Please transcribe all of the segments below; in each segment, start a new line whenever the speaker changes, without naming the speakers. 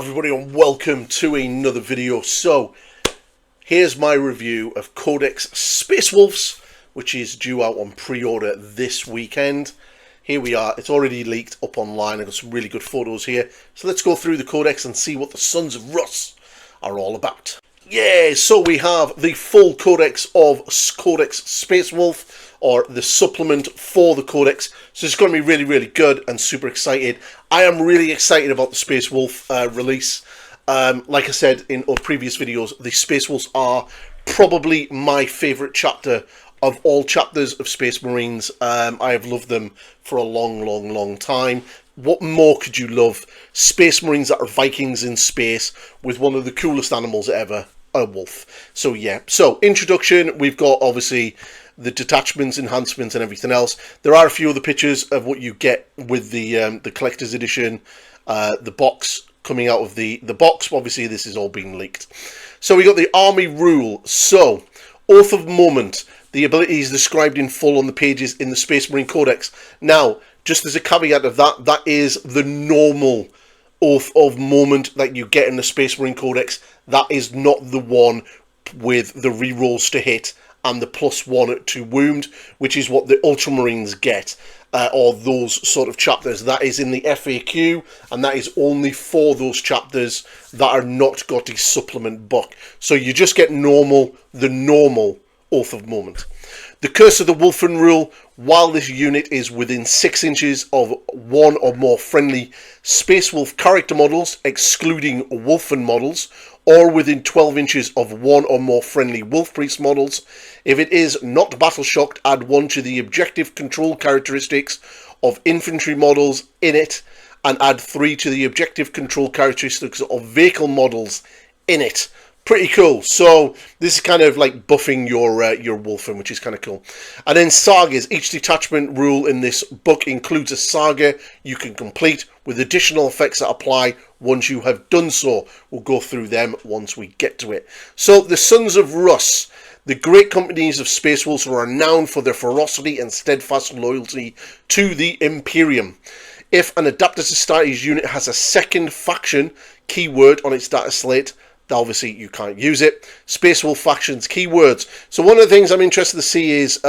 everybody and welcome to another video. So here's my review of Codex Space Wolves, which is due out on pre-order this weekend. Here we are, it's already leaked up online. I've got some really good photos here. So let's go through the Codex and see what the Sons of Rus are all about. Yeah, so we have the full Codex of Codex Space Wolf, or the supplement for the Codex. So it's going to be really, really good and super excited. I am really excited about the Space Wolf release. Like I said in our previous videos, the Space Wolves are probably my favourite chapter of all chapters of Space Marines. I have loved them for a long time. What more could you love? Space Marines that are Vikings in space with one of the coolest animals ever, a wolf. So yeah, so introduction, we've got obviously the detachments, enhancements and everything else. There are a few other pictures of what you get with the collector's edition, the box coming out of the box. Obviously this is all being leaked. So we got the army rule. So Oath of Moment, the ability is described in full on the pages in the Space Marine Codex. Now, just as a caveat of that, that is the normal Oath of Moment that you get in the Space Marine Codex. That is not the one with the rerolls to hit and the +1 to wound, which is what the Ultramarines get, or those sort of chapters. That is in the FAQ, and that is only for those chapters that are not got a supplement book. So you just get the normal Oath of Moment. The Curse of the Wolfen rule, while this unit is within 6 inches of one or more friendly Space Wolf character models, excluding Wolfen models, or within 12 inches of one or more friendly Wolf Priest models. If it is not battle shocked, add 1 to the objective control characteristics of infantry models in it, and add 3 to the objective control characteristics of vehicle models in it. Pretty cool. So this is kind of like buffing your Wolfen, which is kind of cool. And then sagas. Each detachment rule in this book includes a saga you can complete with additional effects that apply once you have done so. We'll go through them once we get to it. So the Sons of Rus. The great companies of Space Wolves are renowned for their ferocity and steadfast loyalty to the Imperium. If an Adapter Society's unit has a second faction keyword on its data slate, obviously you can't use it. Space Wolf factions keywords. So one of the things I'm interested to see is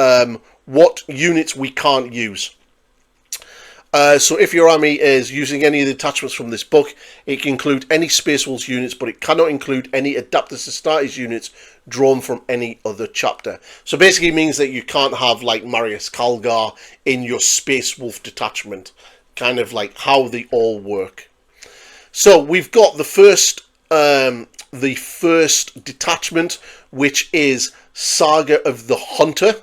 what units we can't use. So if your army is using any of the attachments from this book, it can include any Space Wolves units, but it cannot include any Adapter Societies units drawn from any other chapter. So basically it means that you can't have like Marius Calgar in your Space Wolf detachment. Kind of like how they all work. So we've got the first detachment, which is Saga of the Hunter.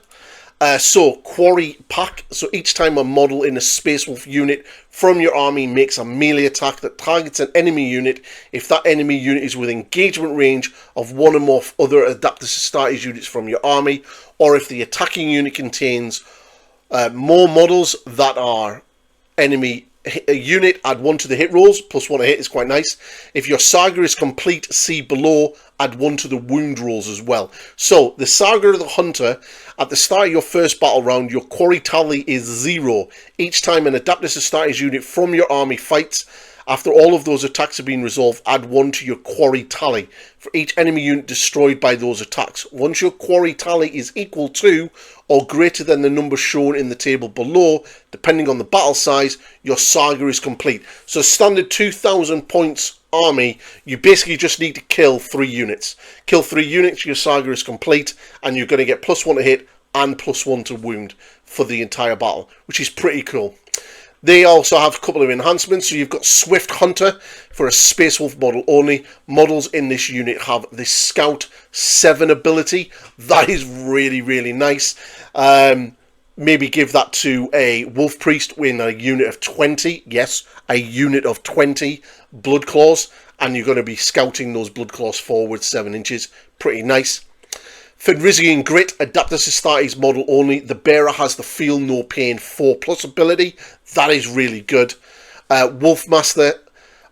So Quarry Pack. So each time a model in a Space Wolf unit from your army makes a melee attack that targets an enemy unit, if that enemy unit is within engagement range of one or more other Adapter Societies units from your army, or if the attacking unit contains more models that are enemy unit, add 1 to the hit rolls, +1 to hit is quite nice. If your saga is complete, see below, add 1 to the wound rolls as well. So the Saga of the Hunter, at the start of your first battle round, your quarry tally is 0. Each time an Adapter Societies unit from your army fights, after all of those attacks have been resolved, add 1 to your quarry tally for each enemy unit destroyed by those attacks. Once your quarry tally is equal to or greater than the number shown in the table below, depending on the battle size, your saga is complete. So standard 2,000 points army, you basically just need to kill 3 units. Kill 3 units, your saga is complete, and you're going to get +1 to hit and +1 to wound for the entire battle, which is pretty cool. They also have a couple of enhancements. So you've got Swift Hunter for a Space Wolf model only. Models in this unit have the Scout 7 ability. That is really nice. Maybe give that to a Wolf Priest in a unit of 20. Yes, a unit of 20 Blood Claws. And you're going to be scouting those Blood Claws forward 7 inches. Pretty nice. Fenrisian Grit, Adapter Societies model only. The bearer has the Feel No Pain 4+ ability. That is really good. Wolfmaster,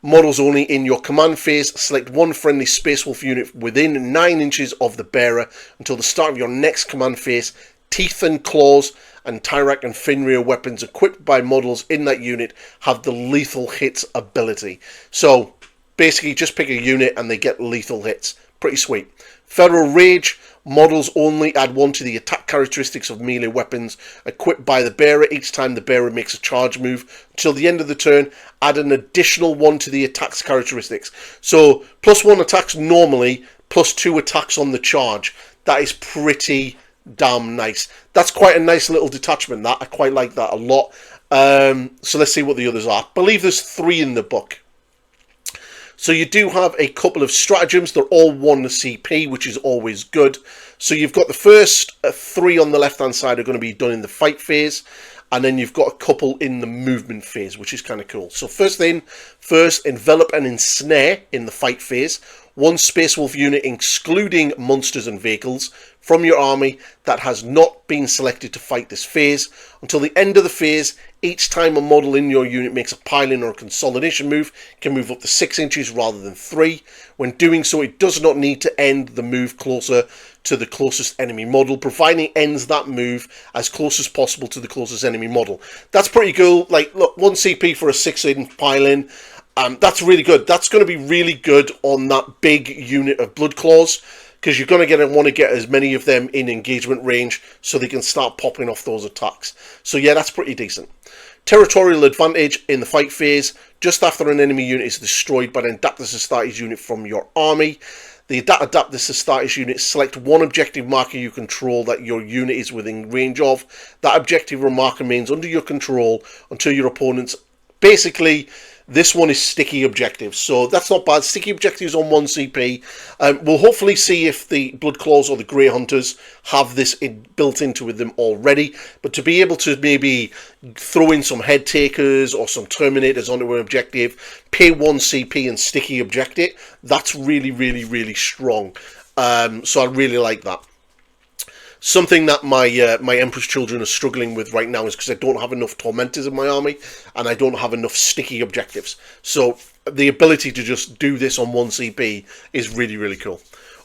models only in your command phase. Select 1 friendly Space Wolf unit within 9 inches of the bearer until the start of your next command phase. Teeth and Claws and Tyrak and Fenrir weapons equipped by models in that unit have the Lethal Hits ability. So basically just pick a unit and they get lethal hits. Pretty sweet. Federal Rage. Models only add 1 to the attack characteristics of melee weapons equipped by the bearer each time the bearer makes a charge move. Until the end of the turn, add an additional 1 to the attack's characteristics. So, +1 attacks normally, +2 attacks on the charge. That is pretty damn nice. That's quite a nice little detachment, that. I quite like that a lot. So let's see what the others are. I believe there's 3 in the book. So you do have a couple of stratagems. They're all 1 CP, which is always good. So you've got the first 3 on the left-hand side are going to be done in the fight phase. And then you've got a couple in the movement phase, which is kind of cool. So first, envelop and ensnare in the fight phase. 1 Space Wolf unit, excluding monsters and vehicles, from your army that has not been selected to fight this phase. Until the end of the phase, each time a model in your unit makes a pile-in or a consolidation move, it can move up to 6 inches rather than 3. When doing so, it does not need to end the move closer to the closest enemy model, providing it ends that move as close as possible to the closest enemy model. That's pretty cool. Like, look, 1 CP for a 6-inch pile-in. That's really good. That's going to be really good on that big unit of Blood Claws, because you're going to want to get as many of them in engagement range so they can start popping off those attacks. So yeah, that's pretty decent. Territorial advantage in the fight phase. Just after an enemy unit is destroyed by an Adaptus Astartes unit from your army, the Adaptus Astartes unit, select 1 objective marker you control that your unit is within range of. That objective or marker remains under your control until your opponent's... Basically, this one is sticky objectives, so that's not bad. Sticky objectives on 1 CP. We'll hopefully see if the Blood Claws or the Grey Hunters have this built into them already. But to be able to maybe throw in some Headtakers or some Terminators onto an objective, pay 1 CP and sticky object it, that's really, really, really strong. So I really like that. Something that my Emperor's Children are struggling with right now is because I don't have enough Tormentors in my army and I don't have enough sticky objectives. So the ability to just do this on 1 CP is really, really cool.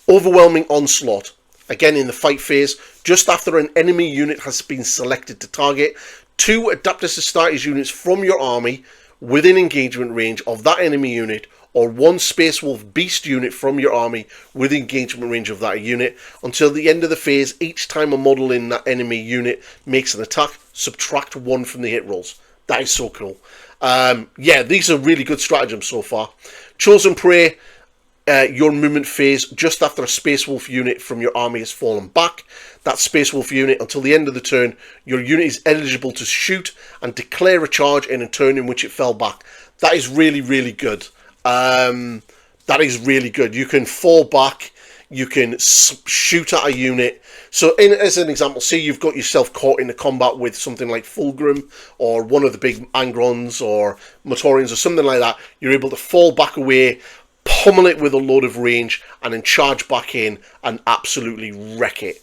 Overwhelming Onslaught. Again, in the fight phase, just after an enemy unit has been selected to target, 2 Adaptus Astartes units from your army within engagement range of that enemy unit, or 1 Space Wolf Beast unit from your army with engagement range of that unit. Until the end of the phase, each time a model in that enemy unit makes an attack, subtract 1 from the hit rolls. That is so cool. Yeah, these are really good stratagems so far. Chosen Prey, your movement phase, just after a Space Wolf unit from your army has fallen back. That Space Wolf unit, until the end of the turn, your unit is eligible to shoot and declare a charge in a turn in which it fell back. That is really, really good. That is really good. You can fall back, you can shoot at a unit. So as an example, say you've got yourself caught in a combat with something like Fulgrim or one of the big Angrons or Motorians or something like that. You're able to fall back away, pummel it with a load of range, and then charge back in and absolutely wreck it.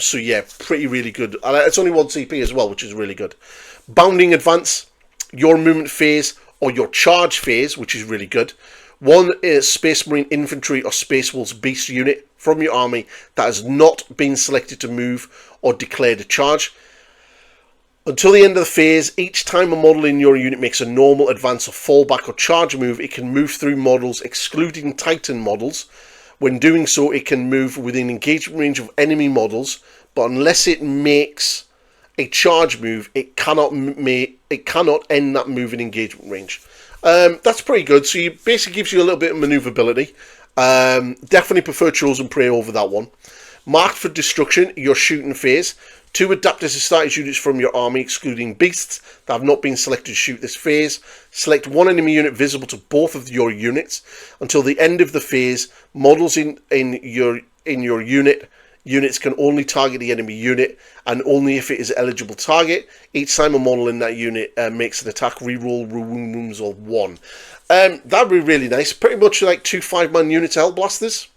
So yeah, pretty really good. It's only 1 CP as well, which is really good. Bounding Advance, your movement phase or your charge phase, which is really good. 1 is Space Marine Infantry or Space Wolves Beast unit from your army that has not been selected to move or declared a charge. Until the end of the phase, each time a model in your unit makes a normal, advance, or fallback or charge move, it can move through models, excluding Titan models. When doing so, it can move within engagement range of enemy models, but unless it makes a charge move, it cannot end that move in engagement range. That's pretty good. So it basically gives you a little bit of maneuverability. Definitely prefer Chosen Prey over that one. Marked for Destruction, your shooting phase. 2 Adaptus Astartes units from your army, excluding beasts, that have not been selected to shoot this phase. Select 1 enemy unit visible to both of your units. Until the end of the phase, models in your units can only target the enemy unit, and only if it is eligible target. Each time a model in that unit makes an attack, reroll wounds of 1. That'd be really nice. Pretty much like 2 5-man units of Hellblasters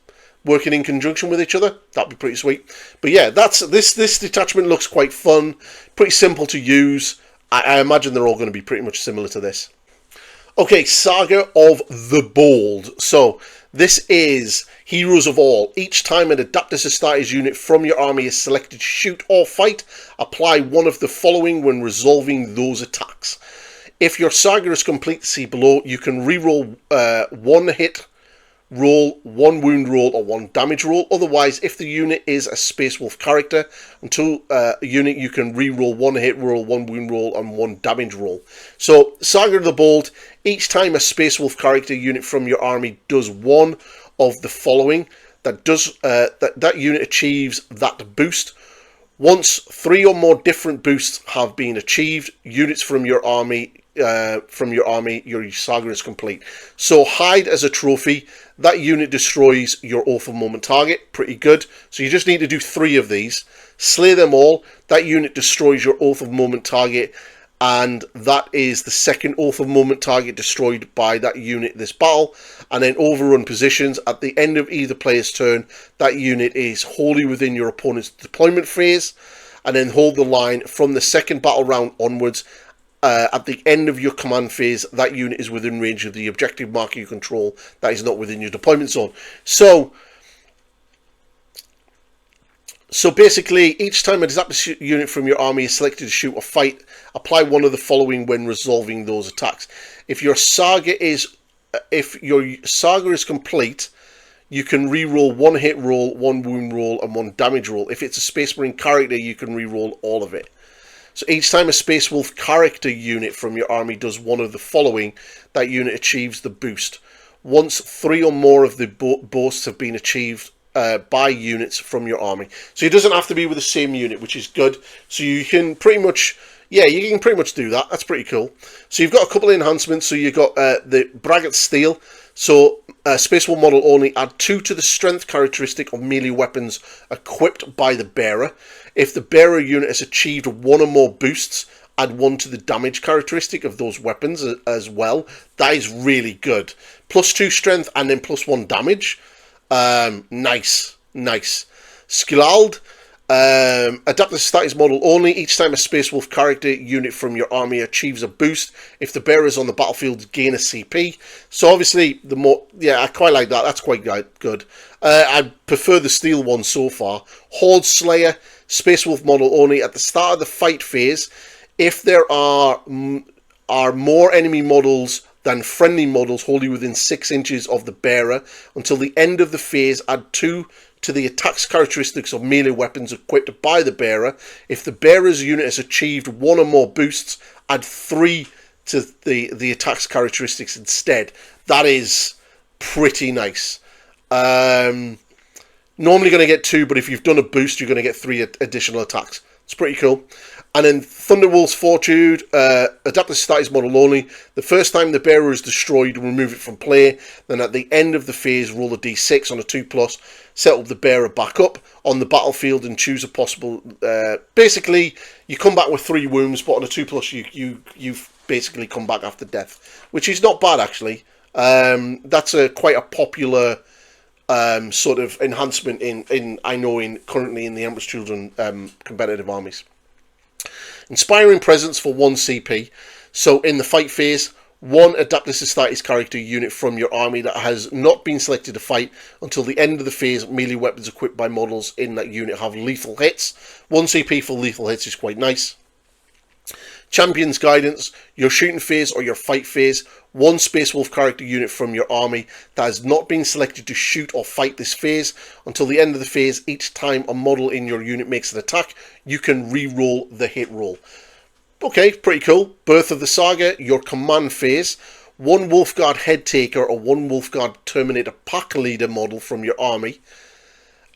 working in conjunction with each other. That'd be pretty sweet. But yeah, that's this detachment looks quite fun, pretty simple to use. I imagine they're all going to be pretty much similar to this. Okay, Saga of the Bold. So this is Heroes of All. Each time an Adaptus Astartes unit from your army is selected to shoot or fight, apply one of the following when resolving those attacks. If your Saga is complete, see below, you can reroll 1 hit roll, 1 wound roll, or 1 damage roll. Otherwise, if the unit is a Space Wolf character, until a unit, you can re-roll 1 hit roll, 1 wound roll, and 1 damage roll. So, Saga of the Bold, each time a Space Wolf character unit from your army does one of the following, that unit achieves that boost. Once 3 or more different boosts have been achieved, units from your army, your Saga is complete. So hide as a trophy. That unit destroys your Oath of Moment target. Pretty good. So you just need to do 3 of these. Slay them all. That unit destroys your Oath of Moment target. And that is the second Oath of Moment target destroyed by that unit this battle. And then overrun positions. At the end of either player's turn, that unit is wholly within your opponent's deployment phase. And then hold the line from the second battle round onwards. At the end of your command phase, that unit is within range of the objective marker you control that is not within your deployment zone. So basically, each time a disaster unit from your army is selected to shoot or fight, apply one of the following when resolving those attacks. If your Saga is complete, you can re-roll 1 hit roll, 1 wound roll, and 1 damage roll. If it's a Space Marine character, you can re-roll all of it. So each time a Space Wolf character unit from your army does one of the following, that unit achieves the boost. Once 3 or more of the boasts have been achieved by units from your army. So it doesn't have to be with the same unit, which is good. So you can pretty much, you can pretty much do that. That's pretty cool. So you've got a couple of enhancements. So you've got the Braggart Steel. So Space Wolf model only add 2 to the strength characteristic of melee weapons equipped by the bearer. If the bearer unit has achieved 1 or more boosts, add 1 to the damage characteristic of those weapons as well. That is really good. +2 strength and then +1 damage. Nice. Skillald. Adaptive status model only. Each time a Space Wolf character unit from your army achieves a boost, if the bearer is on the battlefield, gain a CP. So obviously, I quite like that. That's quite good. I prefer the steel one so far. Horde Slayer, Space Wolf model only. At the start of the fight phase, if there are more enemy models than friendly models wholly within 6 inches of the bearer, until the end of the phase, add 2 to the attacks characteristics of melee weapons equipped by the bearer. If the bearer's unit has achieved 1 or more boosts, add 3 to the attacks characteristics instead. That is pretty nice. Normally going to get 2, but if you've done a boost, you're going to get 3 additional attacks. It's pretty cool. And then Thunderwolf's Fortitude, adaptive status model only. The first time the bearer is destroyed, remove it from play. Then at the end of the phase, roll a d6 on a 2+, set up the bearer back up on the battlefield and choose a possible... basically, you come back with 3 wounds, but on a 2+, you basically come back after death, which is not bad, actually. That's quite a popular... sort of enhancement currently in the Emperor's Children competitive armies. Inspiring Presence for 1 CP. So in the fight phase, 1 adaptive status character unit from your army that has not been selected to fight until the end of the phase, melee weapons equipped by models in that unit have lethal hits. 1 CP for lethal hits is quite nice. Champion's Guidance, your shooting phase or your fight phase, 1 Space Wolf character unit from your army that has not been selected to shoot or fight this phase. Until the end of the phase, each time a model in your unit makes an attack, you can re-roll the hit roll. Okay, pretty cool. Birth of the Saga, your command phase, 1 Wolfguard Headtaker or 1 Wolfguard Terminator pack leader model from your army.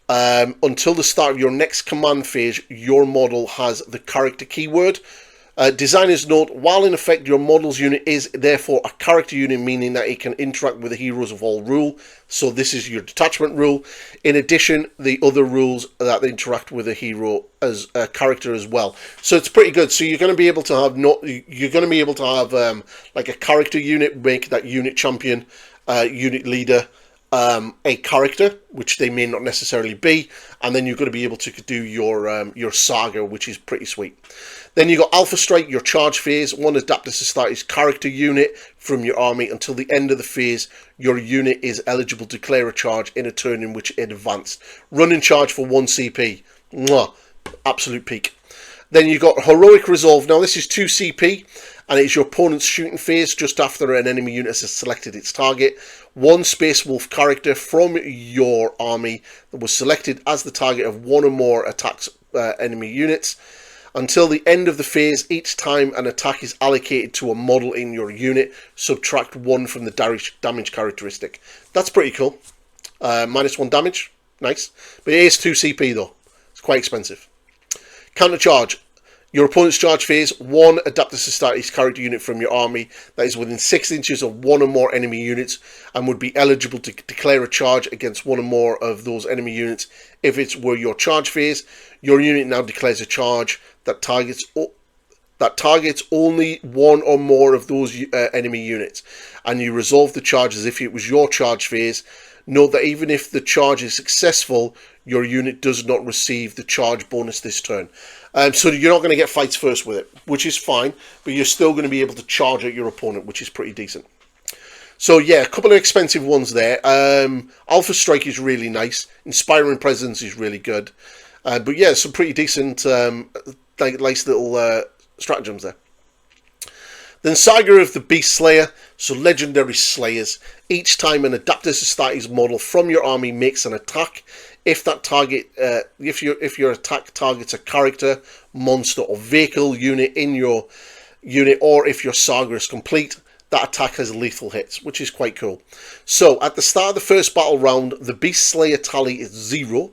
Until the start of your next command phase, your model has the character keyword. Designer's note, while in effect your model's unit is therefore a character unit, meaning that it can interact with the heroes of all rule. So this is your detachment rule. In addition, the other rules that interact with a hero as a character as well. So it's pretty good. So you're going to be able to have like a character unit, make that unit champion, unit leader, a character, which they may not necessarily be, and then you're going to be able to do your Saga, which is pretty sweet. Then you got Alpha Strike, your charge phase, 1 adaptive status character unit from your army. Until the end of the phase, your unit is eligible to declare a charge in a turn in which it advanced. Run in charge for 1 CP. Mwah. Absolute peak. Then you got Heroic Resolve. Now this is 2 CP, and it's your opponent's shooting phase just after an enemy unit has selected its target. 1 Space Wolf character from your army that was selected as the target of one or more attacks enemy units. Until the end of the phase, each time an attack is allocated to a model in your unit, subtract 1 from the damage characteristic. That's pretty cool. -1 damage. Nice. But it is 2 CP though. It's quite expensive. Counter charge. Your opponent's charge phase, 1 adaptive society's character unit from your army that is within 6 inches of one or more enemy units and would be eligible to declare a charge against one or more of those enemy units if it were your charge phase. Your unit now declares a charge that targets only one or more of those enemy units, and you resolve the charge as if it was your charge phase. Note that even if the charge is successful, your unit does not receive the charge bonus this turn. So you're not going to get fights first with it, which is fine, but you're still going to be able to charge at your opponent, which is pretty decent. So yeah, a couple of expensive ones there. Alpha Strike is really nice. Inspiring Presence is really good. But yeah, some pretty decent, nice little stratagems there. Then Saga of the Beast Slayer, so Legendary Slayers. Each time an Adaptive Society's model from your army makes an attack, if that target, if your attack targets a character, monster, or vehicle unit in your unit, or if your saga is complete, that attack has lethal hits, which is quite cool. So at the start of the first battle round, the Beast Slayer tally is 0,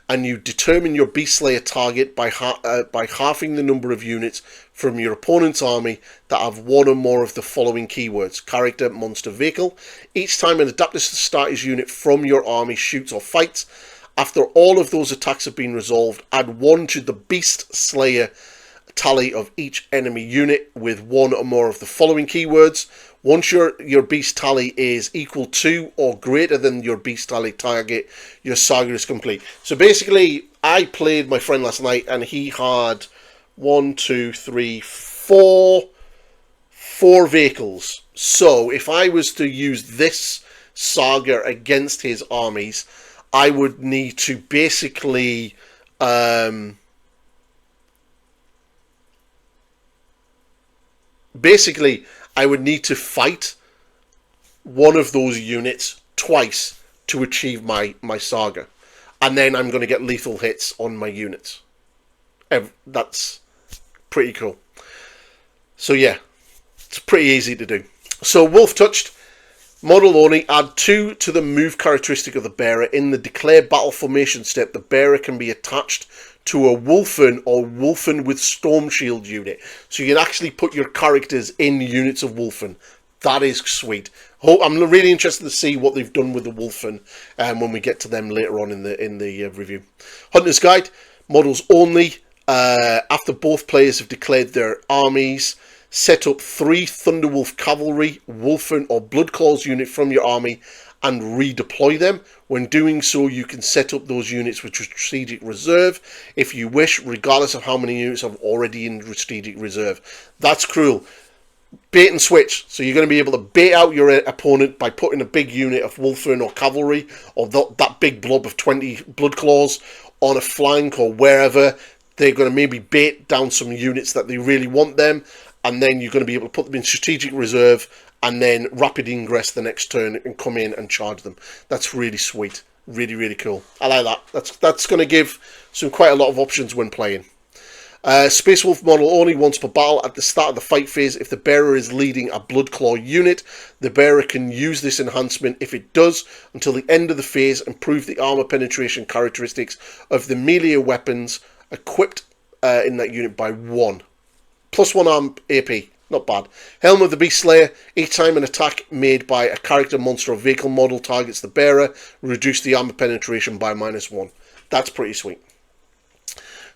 and you determine your Beast Slayer target by halving the number of units from your opponent's army that have one or more of the following keywords: character, monster, vehicle. Each time an Adaptive Society's unit from your army shoots or fights, after all of those attacks have been resolved, add 1 to the Beast Slayer tally of each enemy unit with one or more of the following keywords. Once your beast tally is equal to or greater than your beast tally target, your saga is complete. So basically, I played my friend last night and he had 4 vehicles. So if I was to use this saga against his armies, I would need to basically I would need to fight one of those units twice to achieve my saga, and then I'm going to get lethal hits on my units. That's pretty cool. So yeah, it's pretty easy to do. So Wolf Touched, model only, add 2 to the move characteristic of the bearer. In the declare battle formation step, the bearer can be attached to a Wolfen or Wolfen with Storm Shield unit. So you can actually put your characters in units of Wolfen. That is sweet. I'm really interested to see what they've done with the Wolfen when we get to them later on in the review. Hunter's Guide, models only. After both players have declared their armies, set up 3 Thunderwolf Cavalry, Wolfen or Bloodclaws unit from your army and redeploy them. When doing so, you can set up those units with strategic reserve if you wish, regardless of how many units are already in strategic reserve. That's cruel. Bait and switch. So you're going to be able to bait out your opponent by putting a big unit of Wolfen or Cavalry or that big blob of 20 Bloodclaws on a flank or wherever. They're going to maybe bait down some units that they really want them, and then you're going to be able to put them in strategic reserve and then rapid ingress the next turn and come in and charge them. That's really sweet. Really, really cool. I like that. That's going to give quite a lot of options when playing. Space Wolf model only once per battle. At the start of the fight phase, if the bearer is leading a Bloodclaw unit, the bearer can use this enhancement. If it does, until the end of the phase, improve the armor penetration characteristics of the melee weapons equipped in that unit by 1. +1 arm AP. Not bad. Helm of the Beast Slayer. Each time an attack made by a character, monster, or vehicle model targets the bearer, reduce the armor penetration by -1. That's pretty sweet.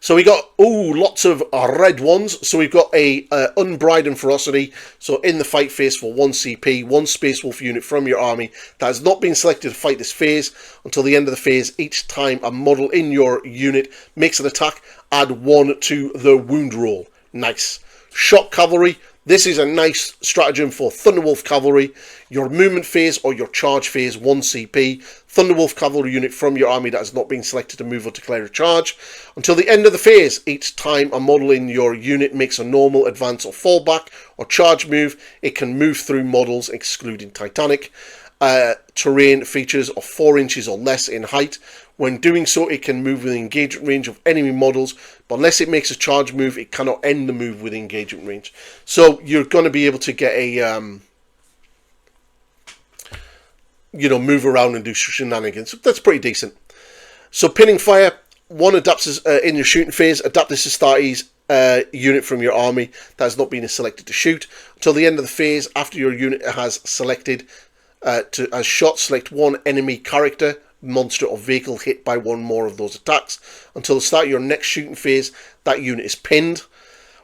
So we got lots of red ones. So we've got a Unbridled Ferocity. So in the fight phase for 1 CP, 1 Space Wolf unit from your army that has not been selected to fight this phase until the end of the phase. Each time a model in your unit makes an attack, add 1 to the wound roll. Nice. Shock Cavalry. This is a nice stratagem for Thunderwolf Cavalry, your movement phase or your charge phase 1 CP. Thunderwolf Cavalry unit from your army that has not been selected to move or declare a charge. Until the end of the phase, each time a model in your unit makes a normal advance or fallback or charge move, it can move through models excluding Titanic. Terrain features of 4 inches or less in height. When doing so, it can move within engagement range of enemy models, but unless it makes a charge move, it cannot end the move with engagement range. So you're going to be able to get a, move around and do shenanigans. That's pretty decent. So pinning fire, 1 adapts in your shooting phase. Adapt this Astartes unit from your army that has not been selected to shoot. Until the end of the phase, after your unit has selected as shot, select 1 enemy character, monster or vehicle hit by 1 more of those attacks. Until the start of your next shooting phase, that unit is pinned.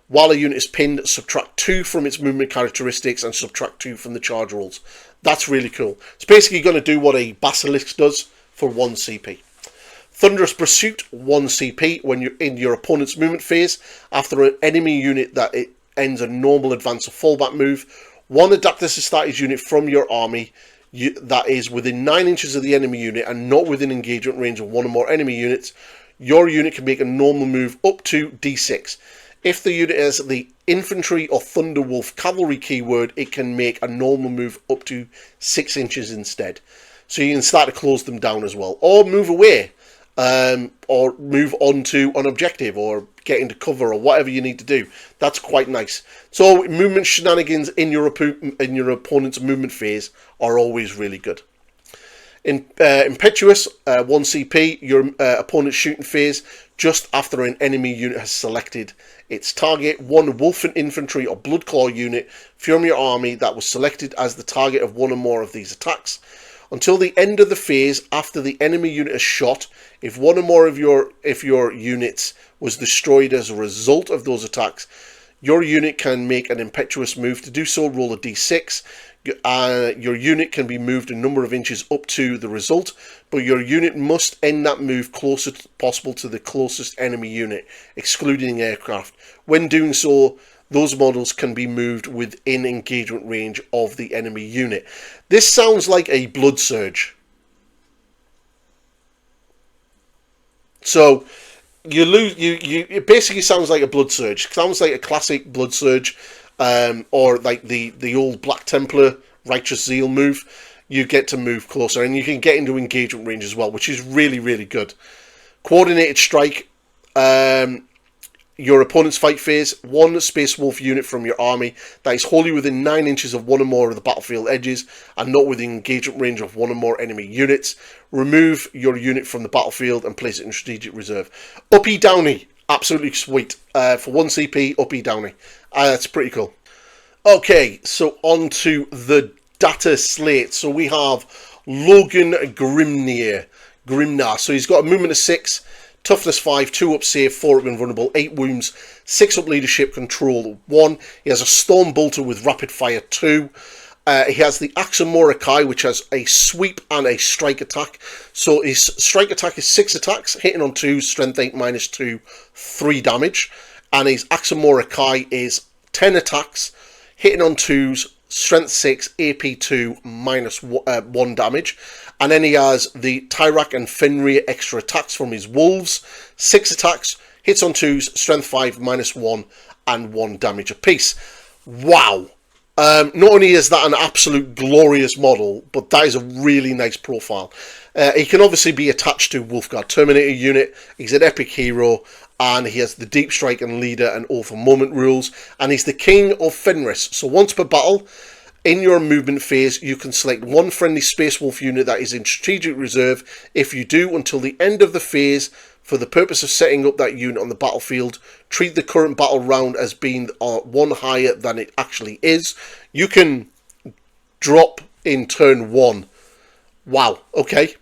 While a unit is pinned, subtract 2 from its movement characteristics and subtract 2 from the charge rolls. That's really cool. It's basically going to do what a Basilisk does for 1 CP. Thunderous Pursuit, 1 CP. When you're in your opponent's movement phase, after an enemy unit that it ends a normal advance or fallback move, 1 Adaptus Astartes unit from your army that is within 9 inches of the enemy unit and not within engagement range of 1 or more enemy units, your unit can make a normal move up to D6. If the unit has the infantry or Thunderwolf cavalry keyword, it can make a normal move up to 6 inches instead. So you can start to close them down as well, or move away, or move on to an objective, or get into cover, or whatever you need to do. That's quite nice. So movement shenanigans in your opponent's movement phase are always really good. Impetuous, 1 CP, your opponent's shooting phase, just after an enemy unit has selected its target. 1 Wolfen infantry or Bloodclaw unit from your army that was selected as the target of 1 or more of these attacks. Until the end of the phase, after the enemy unit is shot, if 1 or more of your units was destroyed as a result of those attacks, your unit can make an impetuous move. To do so, roll a d6. Your unit can be moved a number of inches up to the result, but your unit must end that move closest possible to the closest enemy unit, excluding aircraft. When doing so, those models can be moved within engagement range of the enemy unit. This sounds like a Blood Surge. So it basically sounds like a Blood Surge. It sounds like a classic Blood Surge, or like the old Black Templar Righteous Zeal move. You get to move closer, and you can get into engagement range as well, which is really, really good. Coordinated Strike, your opponent's fight phase, 1 Space Wolf unit from your army that is wholly within 9 inches of 1 or more of the battlefield edges and not within engagement range of 1 or more enemy units. Remove your unit from the battlefield and place it in strategic reserve. Uppy Downy, absolutely sweet. For 1 CP, Uppy Downy. That's pretty cool. Okay, so on to the data slate. So we have Logan Grimnar. So he's got a movement of 6. Toughness 5, 2 up save, 4 up invulnerable, 8 wounds, 6 up leadership, control 1. He has a Storm Bolter with rapid fire 2. He has the Axamora Kai, which has a sweep and a strike attack. So his strike attack is 6 attacks, hitting on 2, strength 8 minus 2, 3 damage. And his Axamora Kai is 10 attacks, hitting on 2s, strength 6, AP 2, minus 1 damage. And then he has the Tyrak and Fenrir extra attacks from his Wolves. 6 attacks, hits on 2s, strength 5, minus 1, and 1 damage apiece. Wow. Not only is that an absolute glorious model, but that is a really nice profile. He can obviously be attached to Wolfguard Terminator unit. He's an epic hero, and he has the Deep Strike and Leader and Oath of Moment rules. And he's the King of Fenris. So once per battle, in your movement phase, you can select 1 friendly Space Wolf unit that is in strategic reserve. If you do, until the end of the phase, for the purpose of setting up that unit on the battlefield, treat the current battle round as being 1 higher than it actually is. You can drop in turn 1. Wow, okay.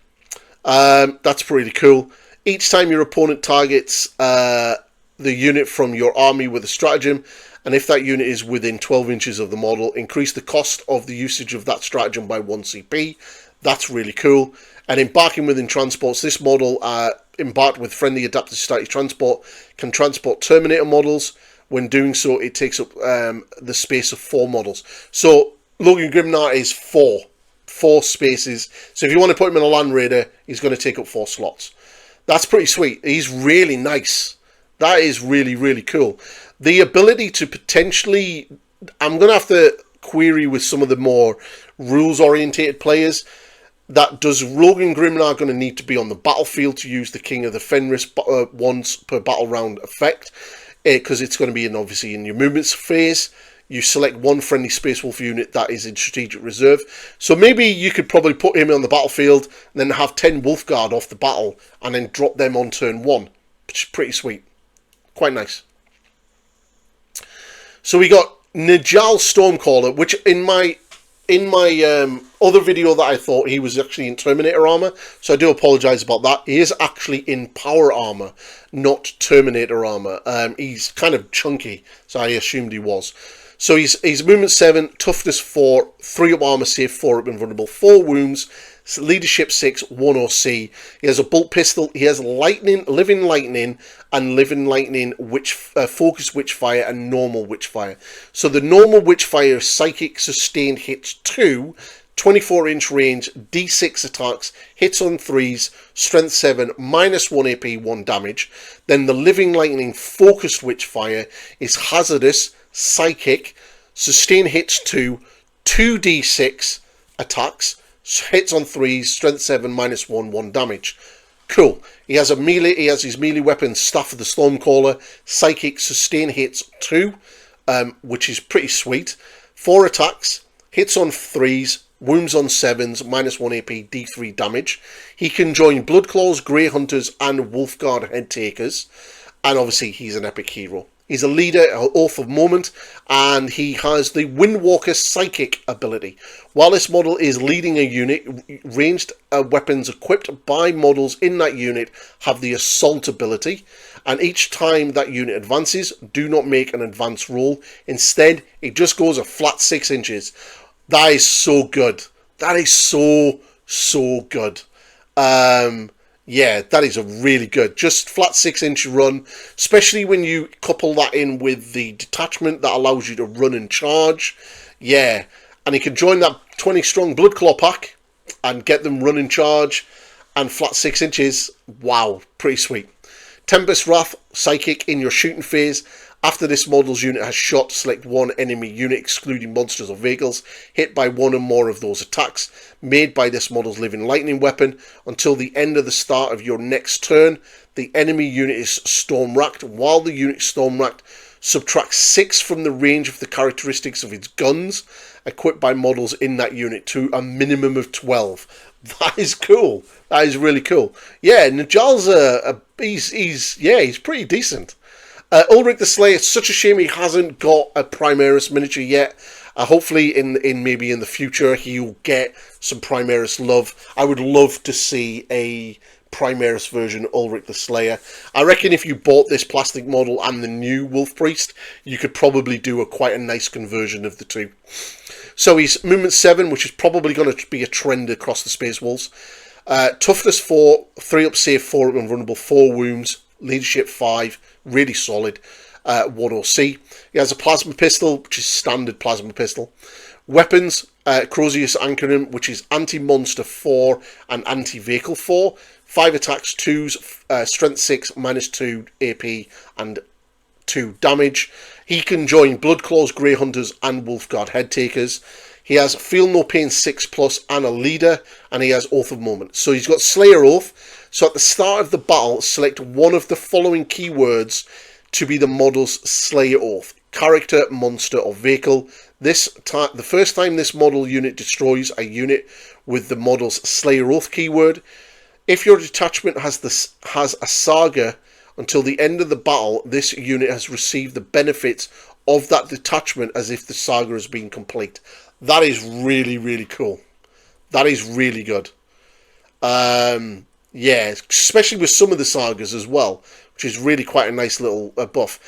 That's pretty cool. Each time your opponent targets the unit from your army with a stratagem, and if that unit is within 12 inches of the model, increase the cost of the usage of that stratagem by 1 CP. That's really cool. And embarking within transports, this model embarked with friendly adaptive static transport can transport Terminator models When doing so, it takes up the space of 4 models. So Logan Grimnar is 4 spaces. So if you want to put him in a Land Raider, he's going to take up 4 slots. That's pretty sweet. He's really nice. That is really, really cool. The ability to potentially... I'm going to have to query with some of the more rules-orientated players. That does Logan Grimnar going to need to be on the battlefield to use the King of the Fenris once per battle round effect? Because it's going to be obviously in your movements phase. You select one friendly Space Wolf unit that is in strategic reserve. So maybe you could probably put him on the battlefield and then have 10 Wolf Guard off the battle and then drop them on turn 1. Which is pretty sweet. Quite nice. So we got Najal Stormcaller, which in my other video that I thought he was actually in Terminator armor, so I do apologize about that. He is actually in power armor, not Terminator armor. He's kind of chunky, so I assumed he was. So he's movement 7, toughness 4, 3 up armor save, 4 up invulnerable, 4 wounds, leadership 6, 1 OC. He has a bolt pistol. He has lightning, living lightning, and living lightning focus witchfire and normal witchfire. So the normal witchfire is psychic sustained hits 2, 24-inch range, d6 attacks, hits on 3s, strength 7, -1 AP, 1 damage. Then the living lightning focused witchfire is hazardous, psychic, sustain hits 2, 2d6 attacks, hits on 3s, strength 7, -1, 1 damage. Cool. He has a melee. He has his melee weapon, Staff of the Stormcaller, psychic, sustain hits 2, which is pretty sweet. 4 attacks, hits on 3s, wounds on 7s, -1 AP, d3 damage. He can join Bloodclaws, Grey Hunters, and Wolfguard Headtakers, and obviously he's an epic hero. He's a leader, Oath of Moment, and he has the Windwalker Psychic ability. While this model is leading a unit, ranged weapons equipped by models in that unit have the Assault ability, and each time that unit advances, do not make an advance roll. Instead, it just goes a flat 6 inches. That is so good. That is so good. Yeah, that is a really good, just flat 6-inch run, especially when you couple that in with the detachment that allows you to run and charge. Yeah, and you can join that 20 strong Bloodclaw pack and get them run and charge and flat 6 inches. Wow, pretty sweet. Tempest Wrath, psychic in your shooting phase. After this model's unit has shot, select one enemy unit, excluding monsters or vehicles, hit by one or more of those attacks made by this model's living lightning weapon. Until the end of the start of your next turn, the enemy unit is storm-racked. While the unit is storm-racked, subtract 6 from the range of the characteristics of its guns equipped by models in that unit to a minimum of 12. That is cool. That is really cool. Yeah, Najal's he's pretty decent. Ulrich the Slayer, it's such a shame he hasn't got a Primaris miniature yet. Hopefully maybe in the future he'll get some Primaris love. I would love to see a Primaris version Ulrich the Slayer. I reckon if you bought this plastic model and the new Wolf Priest, you could probably do quite a nice conversion of the two. So he's movement 7, which is probably going to be a trend across the Space Wolves. Toughness 4, 3 up save, 4 up invulnerable, 4 wounds, leadership 5, really solid, 1 OC. He has a plasma pistol, which is standard plasma pistol. Weapons, Crozius Anchorum, which is anti-monster 4 and anti-vehicle 4. 5 attacks, 2s, strength 6, -2 AP and 2 damage. He can join Bloodclaws, Grey Hunters and Wolfguard Headtakers. He has Feel No Pain 6+ and a leader, and he has Oath of Moment. So he's got Slayer Oath. So at the start of the battle, select one of the following keywords to be the model's Slayer Oath: character, monster, or vehicle. The first time this model unit destroys a unit with the model's Slayer Oath keyword. If your detachment has a Saga, until the end of the battle, this unit has received the benefits of that detachment as if the Saga has been complete. That is really, really cool. That is really good. Yeah, especially with some of the Sagas as well, which is really quite a nice little buff.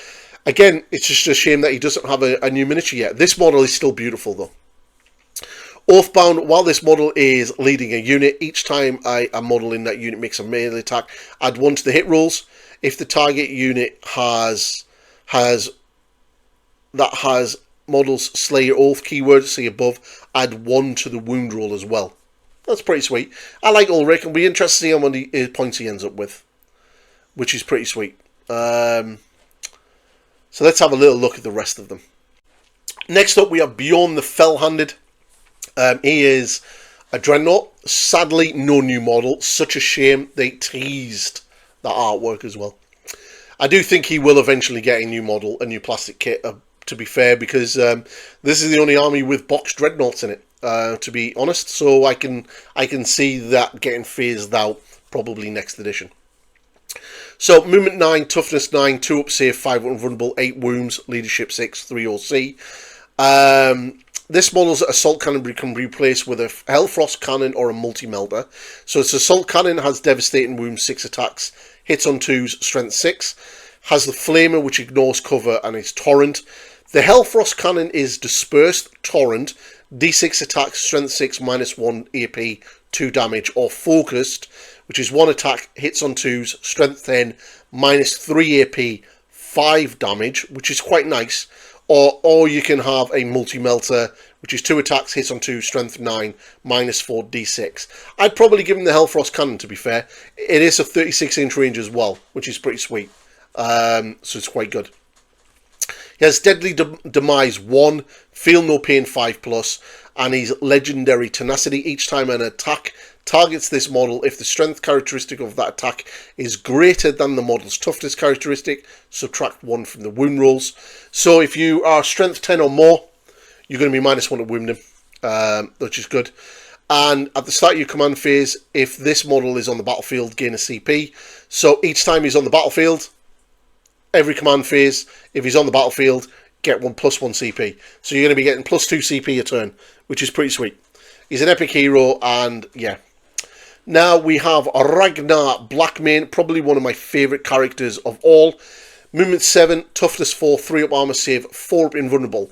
Again, it's just a shame that he doesn't have a new miniature yet. This model is still beautiful, though. Oathbound, while this model is leading a unit, each time a model in that unit makes a melee attack, add 1 to the hit rolls. If the target unit has that has models Slayer Oath keyword, see above, add 1 to the wound roll as well. That's pretty sweet. I like Ulrich, and be interested to see how many points he ends up with, which is pretty sweet. So let's have a little look at the rest of them. Next up, we have Bjorn the Fell-Handed. He is a Dreadnought. Sadly, no new model. Such a shame. They teased the artwork as well. I do think he will eventually get a new model, a new plastic kit, to be fair, because this is the only army with boxed Dreadnoughts in it, to be honest. So I can see that getting phased out probably next edition. So, movement 9, toughness 9, 2 up save, 5 invulnerable, 8 wounds, leadership 6, 3 OC. This model's assault cannon can be replaced with a Hellfrost cannon or a multi-melter. So its assault cannon has devastating wounds, 6 attacks, hits on 2s, strength 6. Has the flamer which ignores cover and is torrent. The Hellfrost cannon is dispersed, torrent, d6 attacks, strength 6, -1 AP, 2 damage, or focused, which is 1 attack, hits on 2s, strength 10, -3 AP, 5 damage, which is quite nice. Or you can have a multi-melter, which is 2 attacks, hits on 2, strength 9, -4 d6. I'd probably give him the Hellfrost cannon, to be fair. It is a 36-inch range as well, which is pretty sweet. So it's quite good. He has Deadly Demise 1, Feel No Pain 5+, and he's Legendary Tenacity. Each time an attack targets this model, if the strength characteristic of that attack is greater than the model's toughness characteristic, subtract 1 from the wound rolls. So if you are strength 10 or more, you're going to be -1 to wound him, which is good. And at the start of your command phase, if this model is on the battlefield, gain a CP. So each time he's on the battlefield, every command phase, if he's on the battlefield, get +1 CP. So you're going to be getting +2 CP a turn, which is pretty sweet. He's an epic hero, and yeah. Now we have Ragnar Blackman, probably one of my favourite characters of all. Movement 7, toughness 4, 3 up armor save, 4 up invulnerable.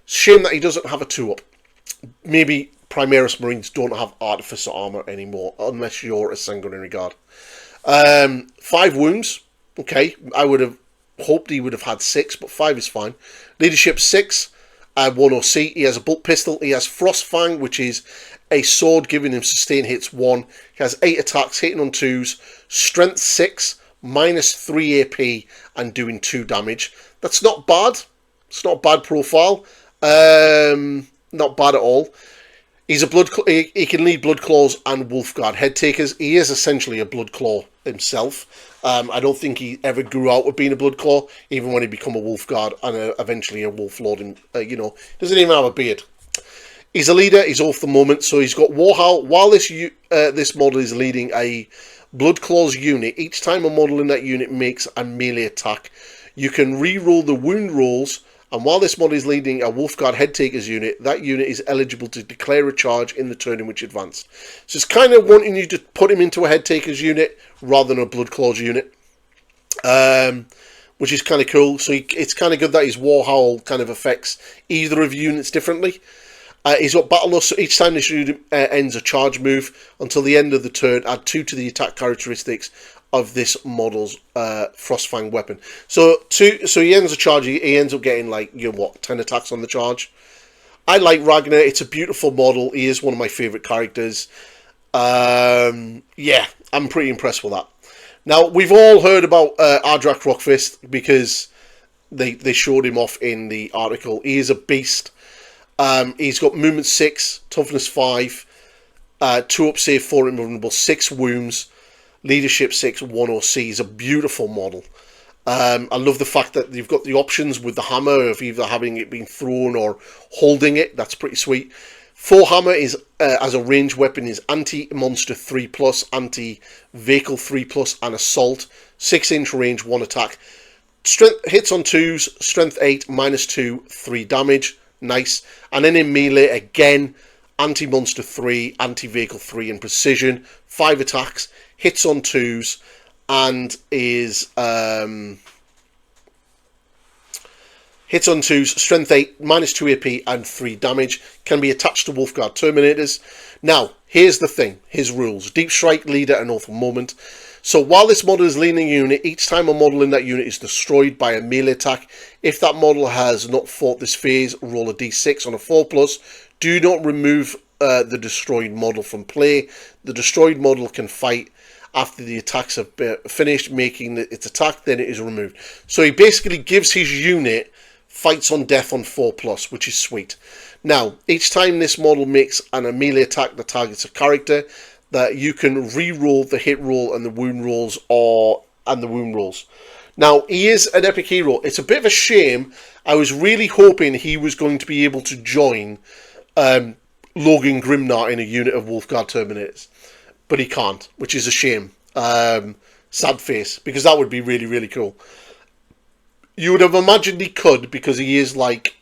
Shame that he doesn't have a 2 up. Maybe Primaris Marines don't have Artificer armor anymore, unless you're a Sanguinary Guard. 5 wounds. Okay, I would have hoped he would have had 6, but 5 is fine. Leadership 6, 1 OC. He has a bolt pistol. He has Frost Fang, which is a sword giving him sustained hits 1. He has 8 attacks, hitting on 2s, strength 6, -3 AP, and doing 2 damage. That's not bad. It's not a bad profile. Not bad at all. He's a he can lead Bloodclaws and Wolfguard Headtakers. He is essentially a Bloodclaw himself. I don't think he ever grew out of being a Bloodclaw, even when he became a Wolfguard and eventually a Wolflord. Doesn't even have a beard. He's a leader. He's off the moment, so he's got Warhowl. While this model is leading a Bloodclaws unit, each time a model in that unit makes a melee attack, you can re-roll the wound rolls. And while this model is leading a Wolfguard Headtakers unit, that unit is eligible to declare a charge in the turn in which advanced. So it's kind of wanting you to put him into a Headtakers unit rather than a Bloodclaws unit, which is kind of cool. So it's kind of good that his Warhowl kind of affects either of units differently. He's got Battle Lust, so each time this unit ends a charge move until the end of the turn, add 2 to the attack characteristics of this model's Frostfang weapon. So he ends a charge, he ends up getting 10 attacks on the charge. I like Ragnar, it's a beautiful model, he is one of my favourite characters. Yeah, I'm pretty impressed with that. Now, we've all heard about Ragnar Rockfist because they showed him off in the article. He is a beast. He's got movement 6, toughness 5, 2 up save, 4 invulnerable, 6 wounds, leadership 6, 1 OC. He's a beautiful model. I love the fact that you've got the options with the hammer of either having it being thrown or holding it. That's pretty sweet. 4 hammer is as a ranged weapon is anti-monster 3+, anti-vehicle 3+, and assault. 6-inch range, 1 attack. Strength hits on 2s, strength 8, -2, 3 damage. Nice. And then in melee again, anti-monster 3, anti-vehicle 3, and precision. 5 attacks, hits on 2s, and is hits on 2s, strength 8, -2 AP, and 3 damage. Can be attached to Wolfguard Terminators. Now, here's the thing, his rules. Deep Strike, Leader, and Awful Moment. So while this model is leading a unit, each time a model in that unit is destroyed by a melee attack, if that model has not fought this phase, roll a d6 on a 4+. Do not remove the destroyed model from play. The destroyed model can fight after the attacks have finished making its attack, then it is removed. So he basically gives his unit fights on death on 4+, which is sweet. Now, each time this model makes a melee attack that targets a character, that you can re-roll the hit roll and the wound rolls Now, he is an epic hero. It's a bit of a shame. I was really hoping he was going to be able to join Logan Grimnar in a unit of Wolfguard Terminators. But he can't, which is a shame. Sad face, because that would be really, really cool. You would have imagined he could, because he is like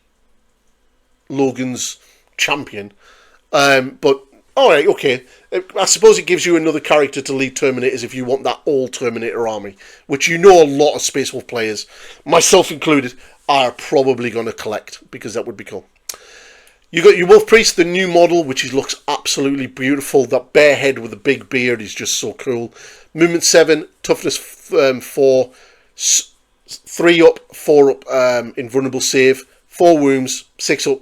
Logan's champion. But, alright, okay. I suppose it gives you another character to lead Terminators if you want that all-Terminator army, which you know a lot of Space Wolf players, myself included, are probably going to collect, because that would be cool. You got your Wolf Priest, the new model, which looks absolutely beautiful. That bare head with a big beard is just so cool. Movement 7, toughness 4, 3 up, 4 up, invulnerable save, 4 wounds, 6 up,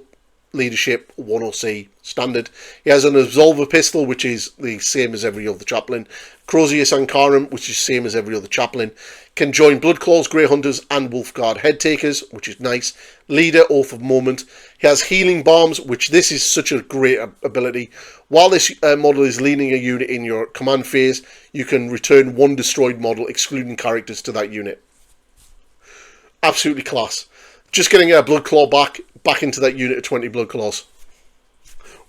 leadership, 1 OC, standard. He has an Absolver pistol, which is the same as every other chaplain. Crozius Ancarum, which is the same as every other chaplain. Can join Bloodclaws, Grey Hunters, and Wolfguard Headtakers, which is nice. Leader, Oath of Moment. He has Healing Bombs, which this is such a great ability. While this model is leading a unit in your command phase, you can return 1 destroyed model, excluding characters, to that unit. Absolutely class. Just getting a Bloodclaw back into that unit of 20 Bloodclaws.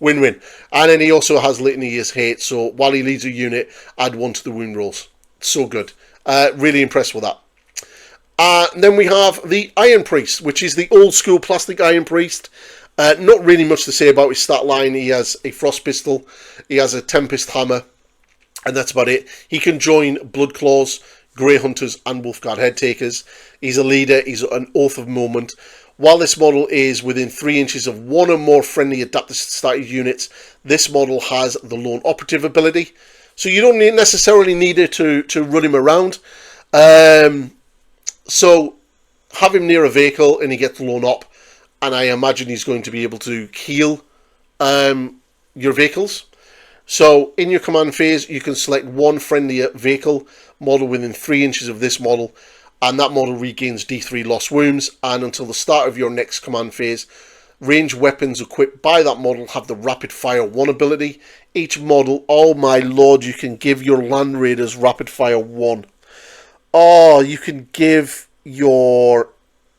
Win-win. And then he also has Litany as Hate, so while he leads a unit, add 1 to the wound rolls. So good. Really impressed with that. Then we have the Iron Priest, which is the old school plastic Iron Priest. Not really much to say about his stat line. He has a Frost Pistol, he has a Tempest Hammer, and that's about it. He can join Bloodclaws, Grey Hunters, and Wolfguard Headtakers. He's a leader, he's an Oath of Moment. While this model is within 3 inches of 1 or more friendly adapted static units, this model has the Lone Operative ability. So you don't necessarily need it to run him around. So have him near a vehicle and he gets Lone Op. And I imagine he's going to be able to heal your vehicles. So in your command phase, you can select 1 friendly vehicle model within 3 inches of this model. And that model regains D3 lost wounds. And until the start of your next command phase, ranged weapons equipped by that model have the Rapid Fire 1 ability. Each model, oh my lord, you can give your Land Raiders Rapid Fire 1. Oh, you can give your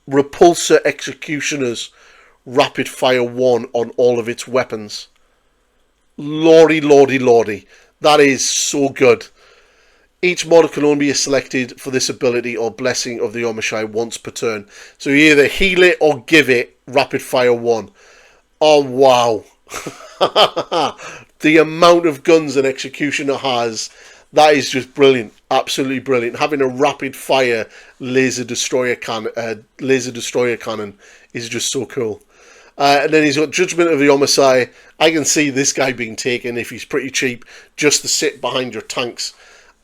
Repulsor Executioners Rapid Fire 1 on all of its weapons. Lordy, lordy, lordy. That is so good. Each model can only be selected for this ability or Blessing of the Omishai once per turn. So you either heal it or give it Rapid Fire 1. Oh, wow. The amount of guns an Executioner has, that is just brilliant. Absolutely brilliant. Having a Rapid Fire laser destroyer cannon is just so cool. And then he's got Judgment of the Omishai. I can see this guy being taken, if he's pretty cheap, just to sit behind your tanks.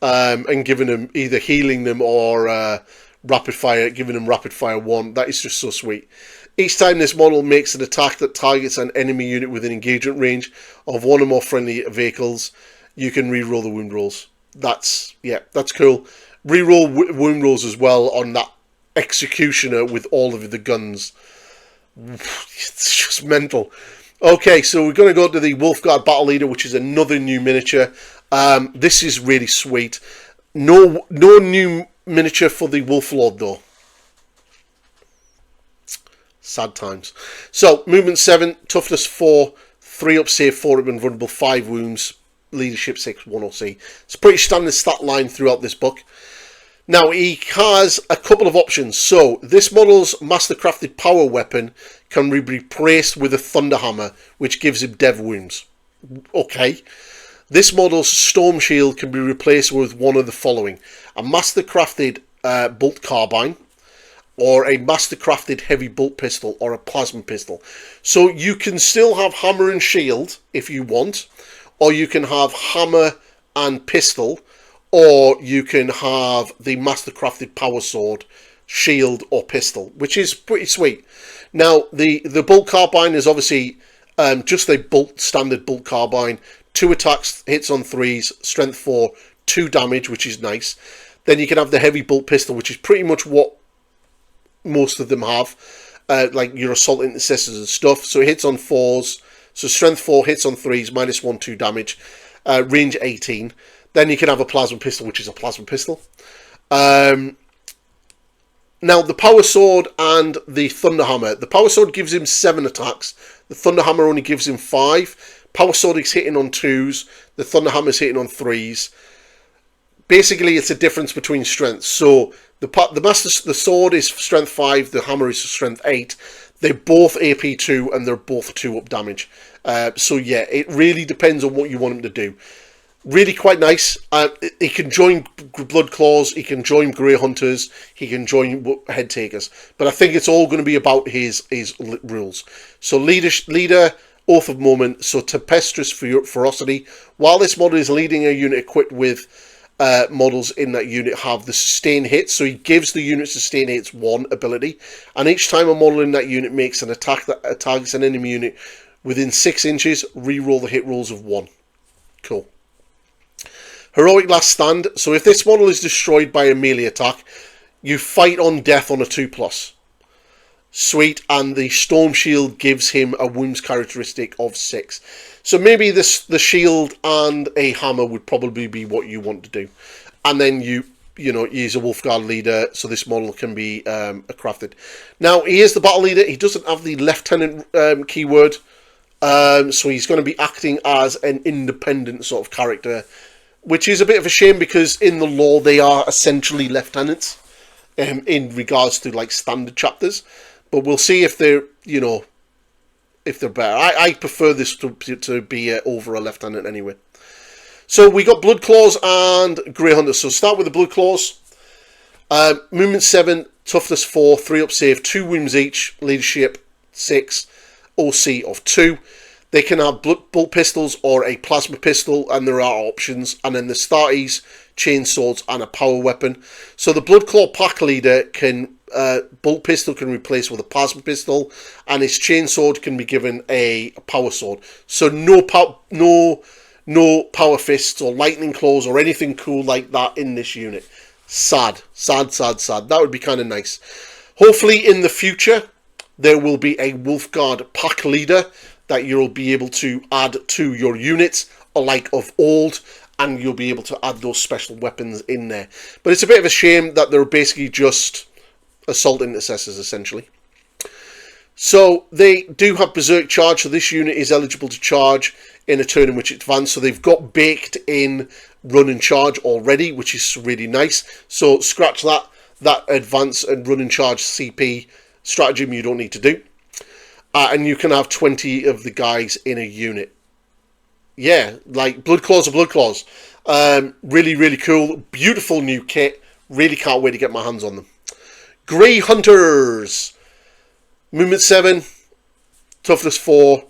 And giving them, either healing them or rapid fire, giving them Rapid Fire 1. That is just so sweet. Each time this model makes an attack that targets an enemy unit within engagement range of 1 or more friendly vehicles, you can re-roll the wound rolls. That's cool. Re-roll wound rolls as well on that Executioner with all of the guns. It's just mental. Okay, so we're going to go to the Wolfguard Battle Leader, which is another new miniature. This is really sweet. No new miniature for the Wolf Lord though. Sad times. So movement 7, toughness 4, 3 up save, 4 up invulnerable, 5 wounds, leadership 6, 1 OC. It's a pretty standard stat line throughout this book. Now he has a couple of options. So this model's mastercrafted power weapon can be replaced with a Thunder Hammer, which gives him dev wounds. Okay. This model's Storm Shield can be replaced with one of the following: a mastercrafted bolt carbine, or a mastercrafted heavy bolt pistol, or a plasma pistol. So you can still have hammer and shield if you want, or you can have hammer and pistol, or you can have the mastercrafted power sword, shield, or pistol, which is pretty sweet. Now, the bolt carbine is obviously just a standard bolt carbine. 2 attacks, hits on 3s, strength 4, 2 damage, which is nice. Then you can have the heavy bolt pistol, which is pretty much what most of them have, like your assault intercessors and stuff. So it hits on 4s, so strength 4, hits on 3s, -1, 2 damage, range 18. Then you can have a plasma pistol, which is a plasma pistol. Now, the power sword and the thunder hammer. The power sword gives him 7 attacks. The thunder hammer only gives him 5. Power sword is hitting on 2s. The thunder hammer is hitting on 3s. Basically, it's a difference between strengths. So the sword is strength 5. The hammer is strength 8. They're both AP 2, and they're both 2 up damage. So yeah, it really depends on what you want him to do. Really quite nice. He can join Blood Claws, he can join Grey Hunters, he can join Headtakers. But I think it's all going to be about his rules. So leader, Oath of Moment, so Tempestuous Ferocity. While this model is leading a unit equipped with models in that unit have the sustain hit, so he gives the unit sustain hits 1 ability. And each time a model in that unit makes an attack that targets an enemy unit within 6 inches, re-roll the hit rolls of 1. Cool. Heroic Last Stand. So if this model is destroyed by a melee attack, you fight on death on a 2+. Sweet. And the Storm Shield gives him a wounds characteristic of 6. So maybe the shield and a hammer would probably be what you want to do. And then you know, he's a Wolfguard leader, so this model can be crafted. Now, he is the battle leader. He doesn't have the lieutenant keyword. So he's going to be acting as an independent sort of character, which is a bit of a shame because in the lore they are essentially lieutenants in regards to like standard chapters. But we'll see if they're, you know, if they're better. I prefer this to be over a lieutenant anyway. So we got Blood Claws and Grey Hunters. So start with the Blood Claws. Movement 7, Toughness 4, 3 up save, 2 wounds each, leadership 6, OC of 2. They can have bolt pistols or a plasma pistol, and there are options. And then the starties, chain swords, and a power weapon. So the Bloodclaw pack leader can bolt pistol can replace with a plasma pistol, and his chain sword can be given a power sword. So no power fists or lightning claws or anything cool like that in this unit. Sad. That would be kind of nice. Hopefully in the future there will be a Wolfguard pack leader that you'll be able to add to your units, like of old, and you'll be able to add those special weapons in there. But it's a bit of a shame that they're basically just assault intercessors, essentially. So they do have Berserk Charge, so this unit is eligible to charge in a turn in which it advances. So they've got baked in run and charge already, which is really nice. So scratch that advance and run and charge CP stratagem you don't need to do. And you can have 20 of the guys in a unit. Yeah, like Blood Claws are Blood Claws. Really, really cool. Beautiful new kit. Really can't wait to get my hands on them. Grey Hunters. Movement 7. Toughness 4.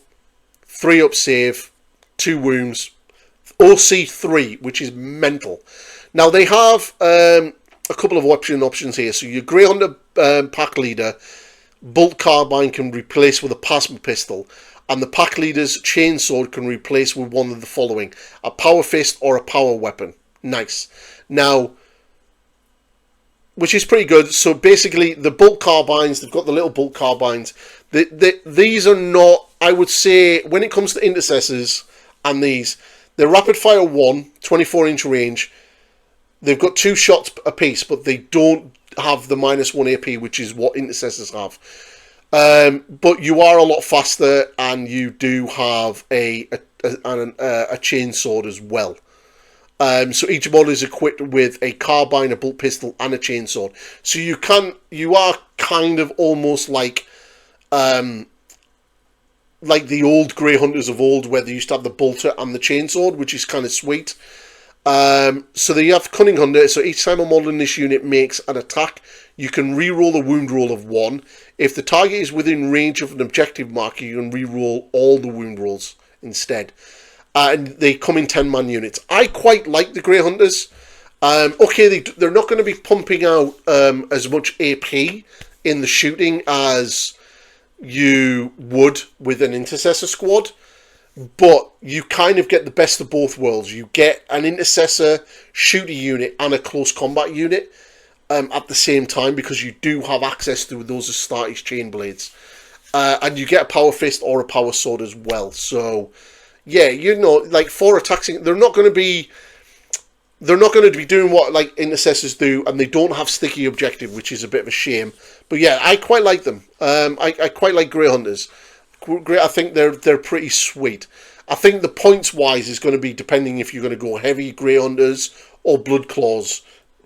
3 up save. 2 wounds. OC 3, which is mental. Now they have a couple of options here. So your Grey Hunter pack leader, bolt carbine can replace with a plasma pistol, and the pack leader's chainsword can replace with one of the following: a power fist or a power weapon. Nice. Now, which is pretty good. So basically the bolt carbines, they've got the little bolt carbines. These are not, I would say, when it comes to intercessors and these, they're rapid fire 1, 24-inch range. They've got 2 shots apiece, but they don't have the -1 AP, which is what intercessors have. But you are a lot faster, and you do have a chain sword as well. So each model is equipped with a carbine, a bolt pistol, and a chain sword. So you are kind of almost like the old Grey Hunters of old, where they used to have the bolter and the chain sword, which is kind of sweet. So they have Cunning Hunter. So each time a model in this unit makes an attack, you can re-roll a wound roll of 1. If the target is within range of an objective marker, you can re-roll all the wound rolls instead. And they come in 10-man units. I quite like the Grey Hunters. Okay, they're not going to be pumping out as much AP in the shooting as you would with an Intercessor squad, but you kind of get the best of both worlds. You get an Intercessor shooter unit and a close combat unit at the same time, because you do have access to those Astartes chain blades. And you get a power fist or a power sword as well. So, yeah, you know, like 4 attacks, they're not going to be doing what like Intercessors do, and they don't have sticky objective, which is a bit of a shame. But yeah, I quite like them. I quite like Grey Hunters. I think they're pretty sweet. I think the points wise is going to be depending if you're going to go heavy Grey Hunters or Blood Claws.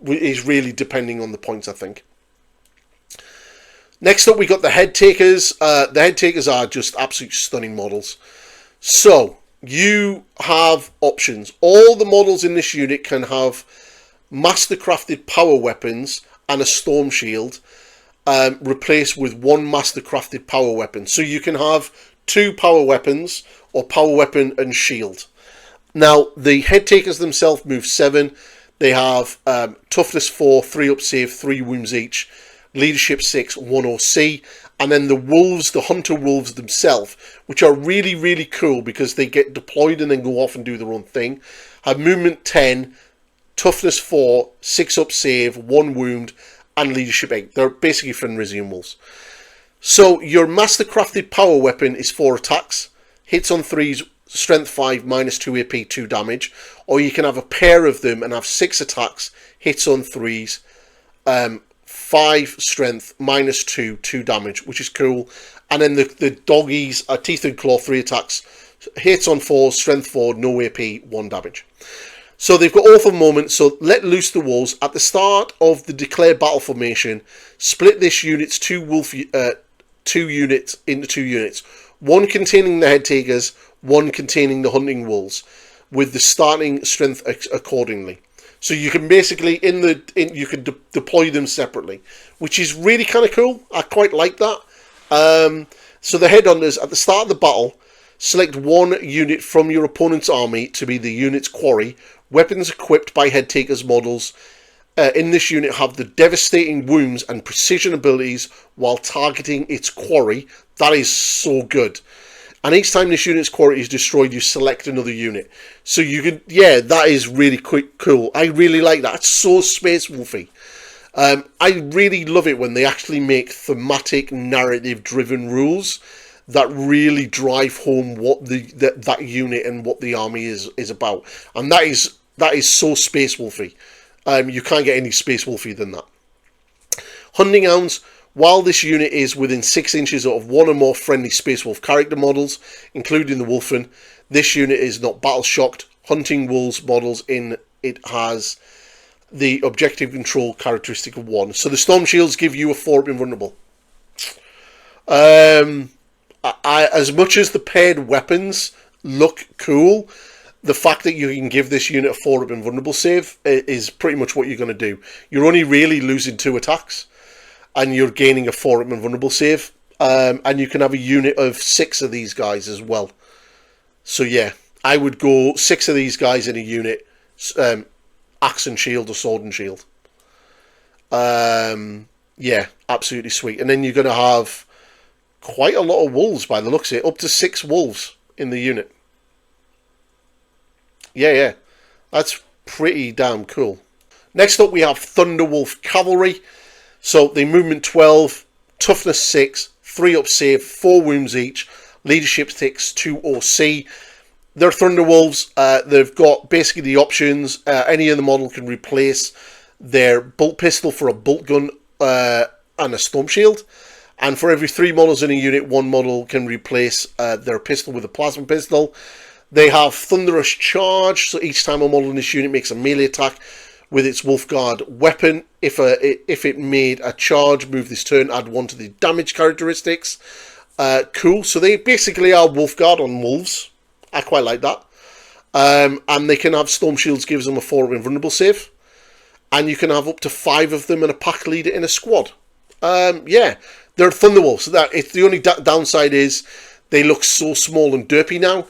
Is really depending on the points, I think. Next up, we got the Headtakers. The Headtakers are just absolute stunning models. So, you have options. All the models in this unit can have mastercrafted power weapons and a storm shield replaced with one mastercrafted power weapon. So you can have 2 power weapons or power weapon and shield. Now, the Headtakers themselves move 7. They have toughness 4, 3 up save, 3 wounds each, leadership 6, 1 OC, and then the wolves, the hunter wolves themselves, which are really, really cool because they get deployed and then go off and do their own thing, have movement 10, toughness 4, 6 up save, 1 wound, and leadership 8. They're basically Fenrisian wolves. So your mastercrafted power weapon is 4 attacks, hits on 3s, strength 5, minus 2 AP, 2 damage, or you can have a pair of them and have 6 attacks, hits on 3s, 5 strength, minus 2, 2 damage, which is cool. And then the doggies are teeth and claw, 3 attacks, hits on 4, strength 4, no AP, 1 damage. So they've got awful moments. So let loose the wolves at the start of the declared battle formation. Split this unit's 2 units into 2 units. One containing the Headtakers, one containing the hunting wolves, with the starting strength accordingly. So you can basically you can deploy them separately, which is really kind of cool. I quite like that. So the Headhunters at the start of the battle, select 1 unit from your opponent's army to be the unit's quarry. Weapons equipped by Headtakers models in this unit have the devastating wounds and precision abilities while targeting its quarry. That is so good. And each time this unit's quarry is destroyed, you select another unit. So you can, yeah, that is really cool. I really like that. It's so Space Wolfy. I really love it when they actually make thematic, narrative-driven rules that really drive home what that unit and what the army is about. And that is so Space Wolfy. You can't get any Space Wolfy than that. Hunting Hounds. While this unit is within 6 inches of 1 or more friendly Space Wolf character models, including the Wolfen, this unit is not battle shocked. Hunting wolves models in it has the objective control characteristic of 1. So the storm shields give you a 4-up invulnerable. As much as the paired weapons look cool, the fact that you can give this unit a 4-up invulnerable save is pretty much what you're going to do. You're only really losing 2 attacks. And you're gaining a 4-up invulnerable save. And you can have a unit of 6 of these guys as well. So yeah, I would go 6 of these guys in a unit. Axe and shield or sword and shield. Yeah, absolutely sweet. And then you're going to have quite a lot of wolves by the looks of it. Up to 6 wolves in the unit. Yeah. That's pretty damn cool. Next up we have Thunderwolf Cavalry. So they movement 12, toughness 6, 3-up save, 4 wounds each, leadership 6, 2 OC. They're Thunderwolves. They've got basically the options. Any of the model can replace their bolt pistol for a bolt gun and a storm shield. And for every 3 models in a unit, 1 model can replace their pistol with a plasma pistol. They have Thunderous Charge. So each time a model in this unit makes a melee attack with its Wolfguard weapon, if it made a charge move this turn, add 1 to the damage characteristics. Cool. So they basically are Wolfguard on wolves. I quite like that. And they can have Storm Shields, gives them a 4-up invulnerable save. And you can have up to 5 of them and a pack leader in a squad. Yeah, they're Thunderwolves. So that it's the only downside is they look so small and derpy now.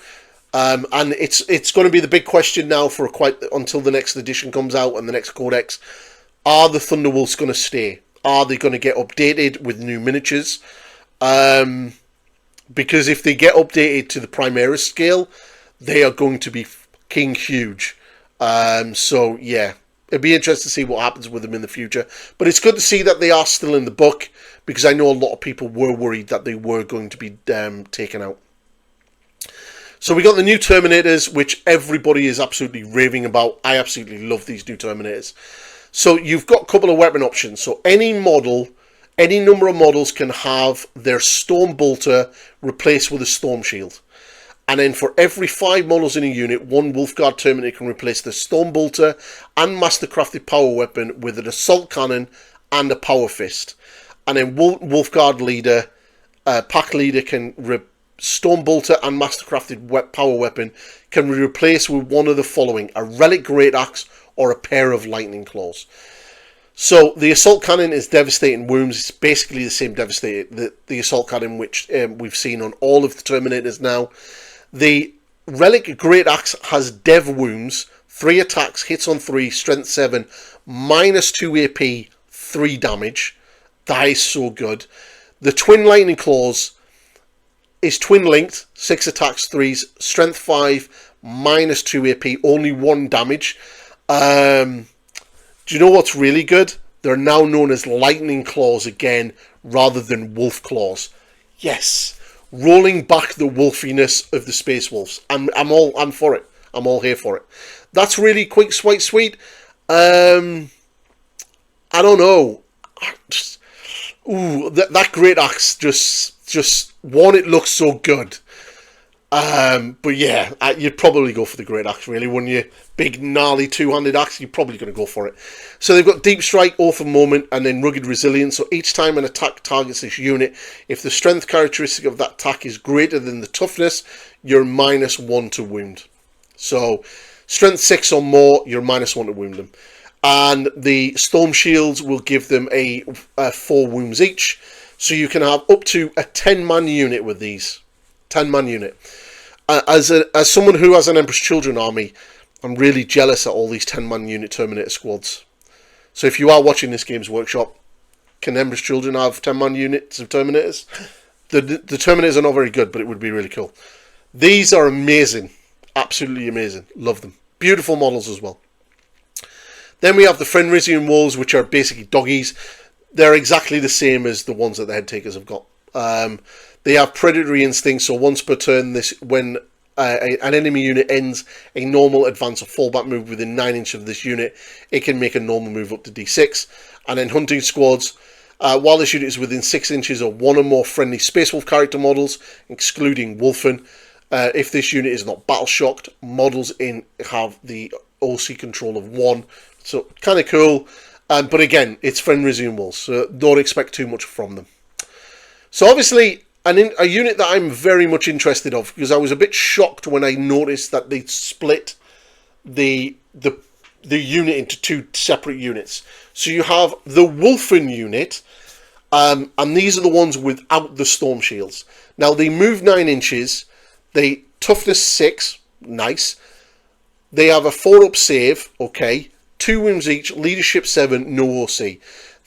And it's going to be the big question now for until the next edition comes out and the next codex. Are the Thunderwolves going to stay? Are they going to get updated with new miniatures? Because if they get updated to the Primaris scale, they are going to be fucking huge. So yeah, it'd be interesting to see what happens with them in the future. But it's good to see that they are still in the book, because I know a lot of people were worried that they were going to be taken out. So we got the new Terminators, which everybody is absolutely raving about. I absolutely love these new Terminators. So you've got a couple of weapon options. So any model, any number of models can have their Storm Bolter replaced with a Storm Shield. And then for every 5 models in a unit, one Wolfguard Terminator can replace the Storm Bolter and Mastercrafted Power Weapon with an Assault Cannon and a Power Fist. And then Wolfguard Leader, Pack Leader can Storm Bolter and Mastercrafted Power Weapon can be replaced with one of the following: a Relic Great Axe or a pair of Lightning Claws. So the Assault Cannon is Devastating Wounds. It's basically the same the Assault Cannon which we've seen on all of the Terminators now. The Relic Great Axe has Dev Wounds, 3 attacks, hits on 3, strength 7, minus 2 AP, 3 damage. That is so good. The Twin Lightning Claws is twin linked, 6 attacks, 3s, strength 5, minus 2 AP, only 1 damage. Do you know what's really good? They're now known as Lightning Claws again, rather than Wolf Claws. Yes, rolling back the wolfiness of the Space Wolves. I'm for it. I'm all here for it. That's really quick, sweet. I don't know. That Great Axe just one, it looks so good. But yeah, you'd probably go for the Great Axe, really, wouldn't you? Big, gnarly, two-handed axe, you're probably going to go for it. So they've got Deep Strike, Oath of Moment, and then Rugged Resilience. So each time an attack targets this unit, if the strength characteristic of that attack is greater than the toughness, you're minus 1 to wound. So strength 6 or more, you're minus 1 to wound them. And the Storm Shields will give them a 4 wounds each. So you can have up to a 10-man unit with these. 10-man unit. As someone who has an Emperor's Children army, I'm really jealous at all these 10-man unit Terminator squads. So if you are watching this Games Workshop, can Emperor's Children have 10-man units of Terminators? The Terminators are not very good, but it would be really cool. These are amazing. Absolutely amazing. Love them. Beautiful models as well. Then we have the Fenrisian Wolves, which are basically doggies. They're exactly the same as the ones that the Headtakers have got. They have predatory instincts, so once per turn, when an enemy unit ends a normal advance or fallback move within 9 inches of this unit, it can make a normal move up to D6. And then hunting squads, while this unit is within 6 inches of one or more friendly Space Wolf character models, excluding Wolfen, if this unit is not battle shocked, models have the OC control of 1. So kind of cool. But again, it's Fenrisian Wolves, so don't expect too much from them. So obviously, a unit that I'm very much interested of, because I was a bit shocked when I noticed that they split the unit into 2 separate units. So you have the Wolfen unit, and these are the ones without the Storm Shields. Now they move 9 inches, they toughness 6, nice. They have a 4-up save, okay. 2 wounds each, leadership 7, no OC.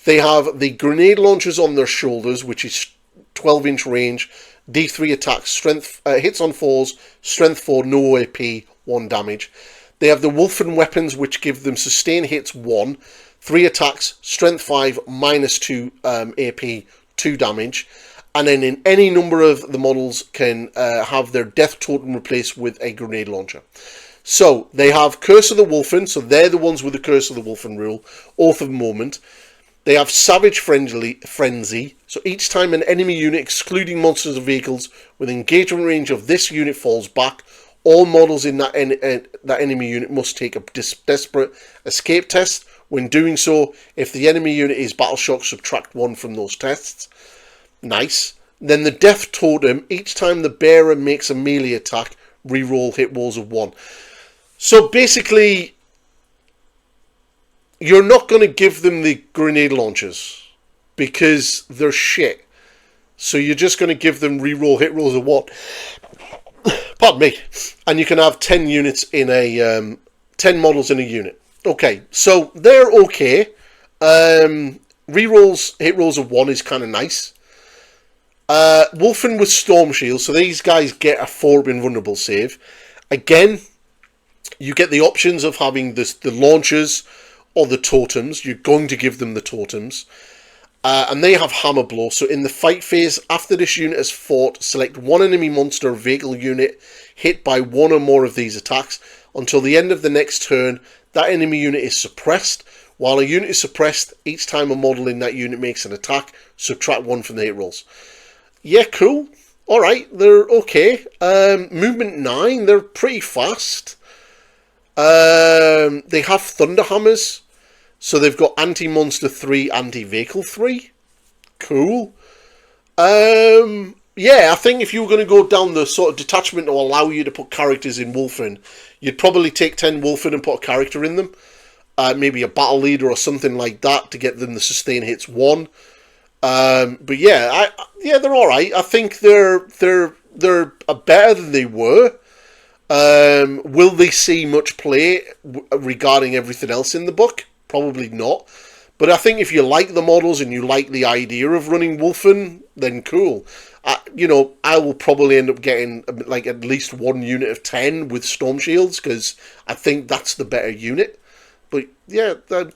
They have the grenade launchers on their shoulders, which is 12-inch range, D3 attacks, strength hits on 4s, strength 4, no AP, 1 damage. They have the Wolfen weapons, which give them sustain hits 1, 3 attacks, strength 5, minus 2 AP, 2 damage. And then in any number of the models can have their death totem replaced with a grenade launcher. So they have Curse of the Wolfen, so they're the ones with the Curse of the Wolfen rule, Oath of Moment. They have Savage Frenzy, so each time an enemy unit, excluding monsters or vehicles, with engagement range of this unit falls back, all models in that enemy unit must take a desperate escape test. When doing so, if the enemy unit is battle shocked, subtract 1 from those tests. Nice. Then the Death Totem, each time the bearer makes a melee attack, reroll hit rolls of 1. So basically, you're not going to give them the grenade launchers because they're shit. So you're just going to give them reroll hit rolls of 1. Pardon me. And you can have 10 units in a 10 models in a unit. Okay, so they're okay. Rerolls, hit rolls of 1 is kind of nice. Wolfen with Storm Shield, so these guys get a 4 invulnerable save. Again, you get the options of having the launchers or the totems. You're going to give them the totems. And they have Hammer Blow, so in the fight phase, after this unit has fought, select one enemy monster or vehicle unit hit by one or more of these attacks. Until the end of the next turn, that enemy unit is suppressed. While a unit is suppressed, each time a model in that unit makes an attack, subtract 1 from the hit rolls. Yeah, cool. Alright, they're okay. Movement 9, they're pretty fast. They have Thunder Hammers. So they've got Anti-Monster 3, Anti-Vehicle 3. Cool. Yeah, I think if you were going to go down the sort of detachment to allow you to put characters in Wolfen, you'd probably take 10 Wolfen and put a character in them. Maybe a battle leader or something like that to get them the sustain hits 1. But yeah, they're all right. I think they're better than they were. Will they see much play regarding everything else in the book? Probably not. But I think if you like the models and you like the idea of running Wolfen, then cool. I will probably end up getting like at least 1 unit of 10 with Storm Shields because I think that's the better unit. But yeah, they're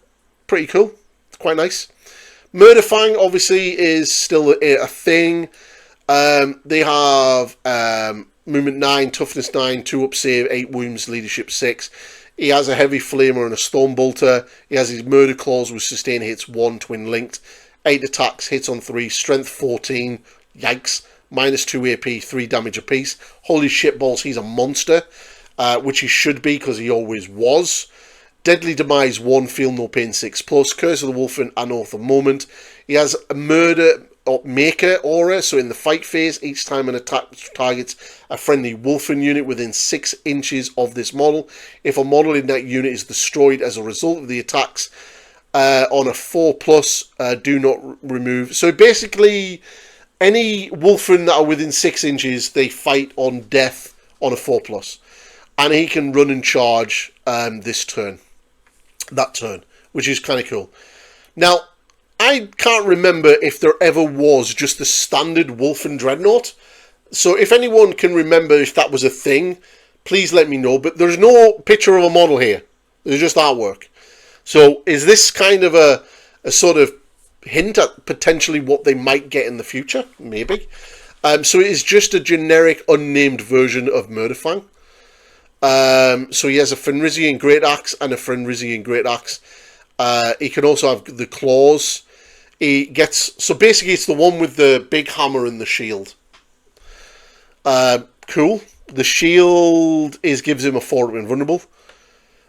pretty cool. It's quite nice. Murder Fang obviously is still a thing. They have movement 9, toughness 9, 2 up save, 8 wounds, leadership 6. He has a heavy flamer and a storm bolter. He has his murder claws with sustain hits 1, twin linked. 8 attacks, hits on 3, strength 14. Yikes. Minus 2 AP, 3 damage apiece. Holy shit balls, he's a monster. Which he should be because he always was. Deadly Demise 1, Feel No Pain 6+, Curse of the Wolfen and Oath of Moment. He has a Murder Maker aura, so in the fight phase, each time an attack targets a friendly Wolfen unit within 6 inches of this model, if a model in that unit is destroyed as a result of the attacks on a 4+, do not remove. So basically, any Wolfen that are within 6 inches, they fight on death on a 4+. And he can run and charge this turn. That turn, which is kind of cool. Now, I can't remember if there ever was just the standard Wolfen Dreadnought. So if anyone can remember if that was a thing, please let me know. But there's no picture of a model here. There's just artwork. So is this kind of a sort of hint at potentially what they might get in the future? Maybe. So it is just a generic unnamed version of Murderfang. So he has a Fenrisian Great Axe and a Fenrisian Great Axe. He can also have the claws. He gets, so basically it's the one with the big hammer and the shield. Cool. The shield gives him a 4 invulnerable.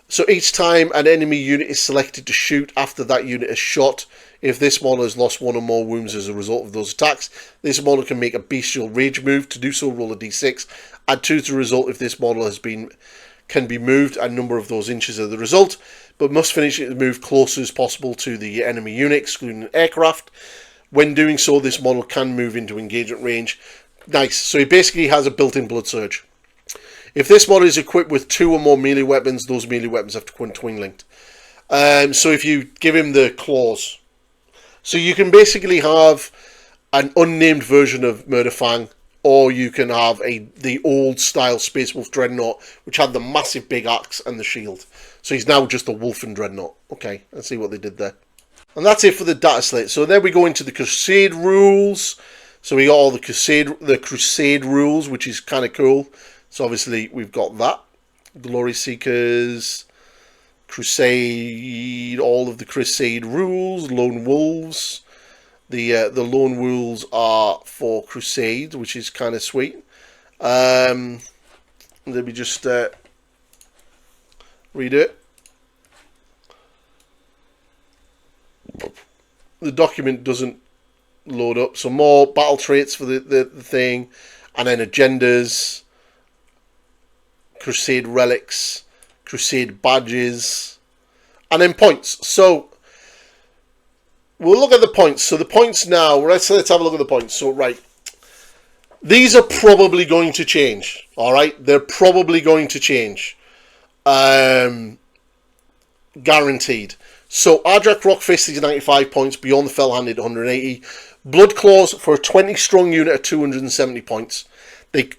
So each time an enemy unit is selected to shoot after that unit is shot, if this model has lost 1 or more wounds as a result of those attacks, this model can make a bestial rage move. To do so, roll a d6. Add 2 to the result if this model can be moved a number of those inches of the result, but must finish it to move close as possible to the enemy unit, excluding aircraft. When doing so, this model can move into engagement range. Nice. So he basically has a built-in blood surge. If this model is equipped with 2 or more melee weapons, those melee weapons have to go twin linked. So if you give him the claws, so you can basically have an unnamed version of Murderfang, or you can have the old style Space Wolf Dreadnought, which had the massive big axe and the shield. So he's now just a Wolfen Dreadnought. Okay, let's see what they did there. And that's it for the data slate. So then we go into the Crusade Rules. So we got all the Crusade Rules, which is kind of cool. So obviously we've got that. Glory Seekers, Crusade, all of the Crusade Rules, Lone Wolves. The Lone Wolves are for Crusade, which is kind of sweet. Let me just read it. The document doesn't load up. So more battle traits for the thing, and then agendas, Crusade relics, Crusade badges, and then points. So we'll look at the points. So the points now, let's have a look at the points. So right, These are probably going to change. All right, they're probably going to change. Guaranteed. So Ragnar Rockfist is 95 points, beyond the FellHand at 180. Blood Claws for a 20 strong unit at 270 points. They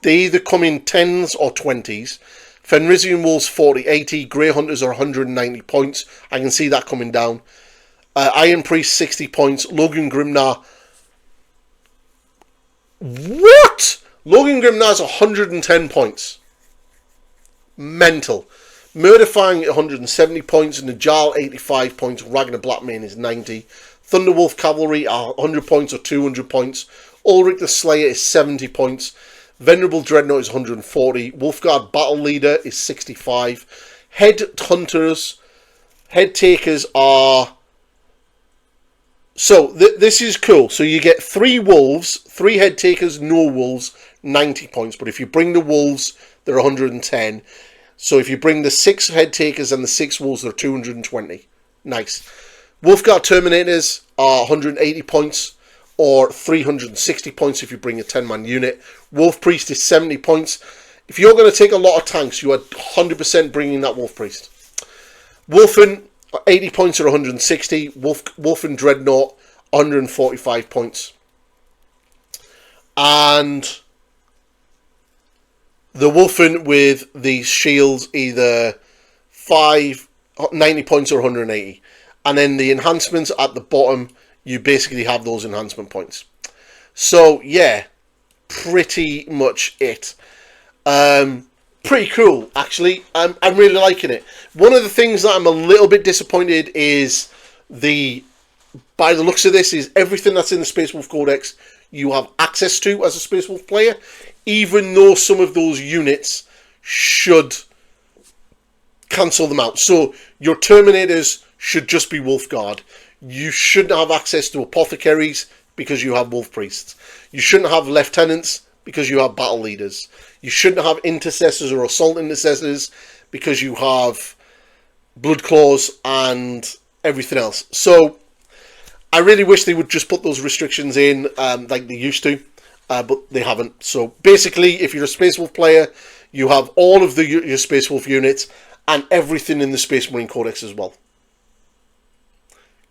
either come in 10s or 20s. Fenrisian Wolves 40-80. Grey Hunters are 190 points. I can see that coming down. Iron Priest 60 points. Logan Grimnar. What? Logan Grimnar's 110 points. Mental. Murder Fang at 170 points. Najal 85 points. Ragnar Blackman is 90. Thunderwolf Cavalry are 100 points or 200 points. Ulrich the Slayer is 70 points. Venerable Dreadnought is 140. Wolfguard Battle Leader is 65. Headtakers are... So, this is cool. So, you get 3 Wolves, 3 Headtakers, no Wolves, 90 points. But if you bring the Wolves, they're 110. So, if you bring the 6 Headtakers and the 6 Wolves, they're 220. Nice. Wolfguard Terminators are 180 points. Or 360 points if you bring a 10-man unit. Wolf Priest is 70 points. If you're going to take a lot of tanks, you are 100% bringing that Wolf Priest. Wolfen, 80 points or 160. Wolfen Dreadnought, 145 points. And the Wolfen with these shields, either 90 points or 180. And then the enhancements at the bottom, you basically have those enhancement points. So, yeah, pretty much it. Pretty cool, actually. I'm really liking it. One of the things that I'm a little bit disappointed is by the looks of this, is everything that's in the Space Wolf Codex you have access to as a Space Wolf player, even though some of those units should cancel them out. So, your Terminators should just be Wolfguard. You shouldn't have access to apothecaries because you have wolf priests. You shouldn't have lieutenants because you have battle leaders. You shouldn't have intercessors or assault intercessors because you have blood claws and everything else. So I really wish they would just put those restrictions in like they used to, but they haven't. So basically, if you're a Space Wolf player, you have all of your Space Wolf units and everything in the Space Marine Codex as well.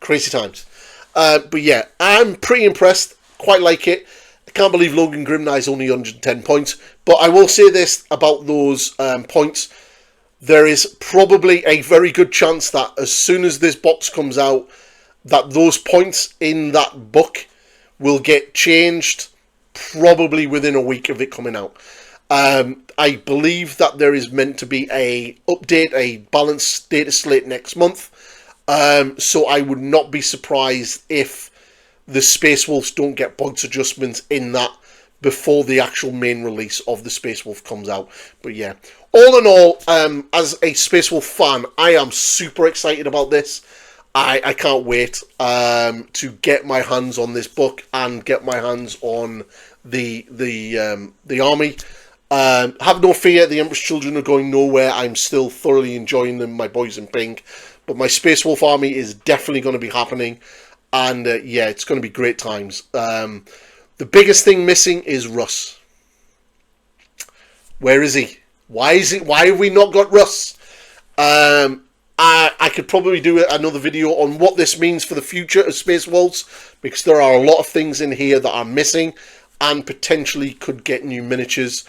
Crazy times. But yeah, I'm pretty impressed. Quite like it. I can't believe Logan Grimnar is only 110 points. But I will say this about those points. There is probably a very good chance that as soon as this box comes out, that those points in that book will get changed probably within a week of it coming out. I believe that there is meant to be a update, a balanced data slate next month. So I would not be surprised if the Space Wolves don't get points adjustments in that before the actual main release of the Space Wolf comes out. But yeah, all in all, as a Space Wolf fan, I am super excited about this. I can't wait to get my hands on this book and get my hands on the army. Have no fear, the Emperor's Children are going nowhere. I'm still thoroughly enjoying them, my boys in pink. But my Space Wolf army is definitely going to be happening. And yeah, it's going to be great times. The biggest thing missing is Russ. Where is he? Why have we not got Russ? I could probably do another video on what this means for the future of Space Wolves, because there are a lot of things in here that are missing and potentially could get new miniatures,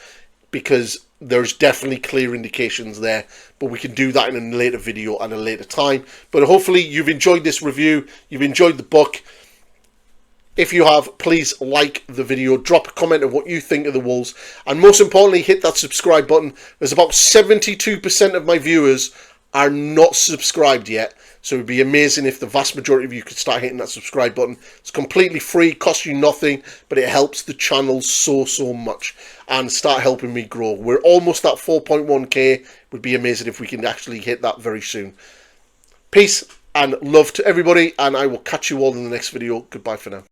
because there's definitely clear indications there. But we can do that in a later video and a later time. But hopefully you've enjoyed this review. You've enjoyed the book. If you have, please like the video. Drop a comment of what you think of the Wolves. And most importantly, hit that subscribe button. There's about 72% of my viewers are not subscribed yet. So it would be amazing if the vast majority of you could start hitting that subscribe button. It's completely free, costs you nothing, but it helps the channel so much and start helping me grow. We're almost at 4.1k. It would be amazing if we can actually hit that very soon. Peace and love to everybody, and I will catch you all in the next video. Goodbye for now.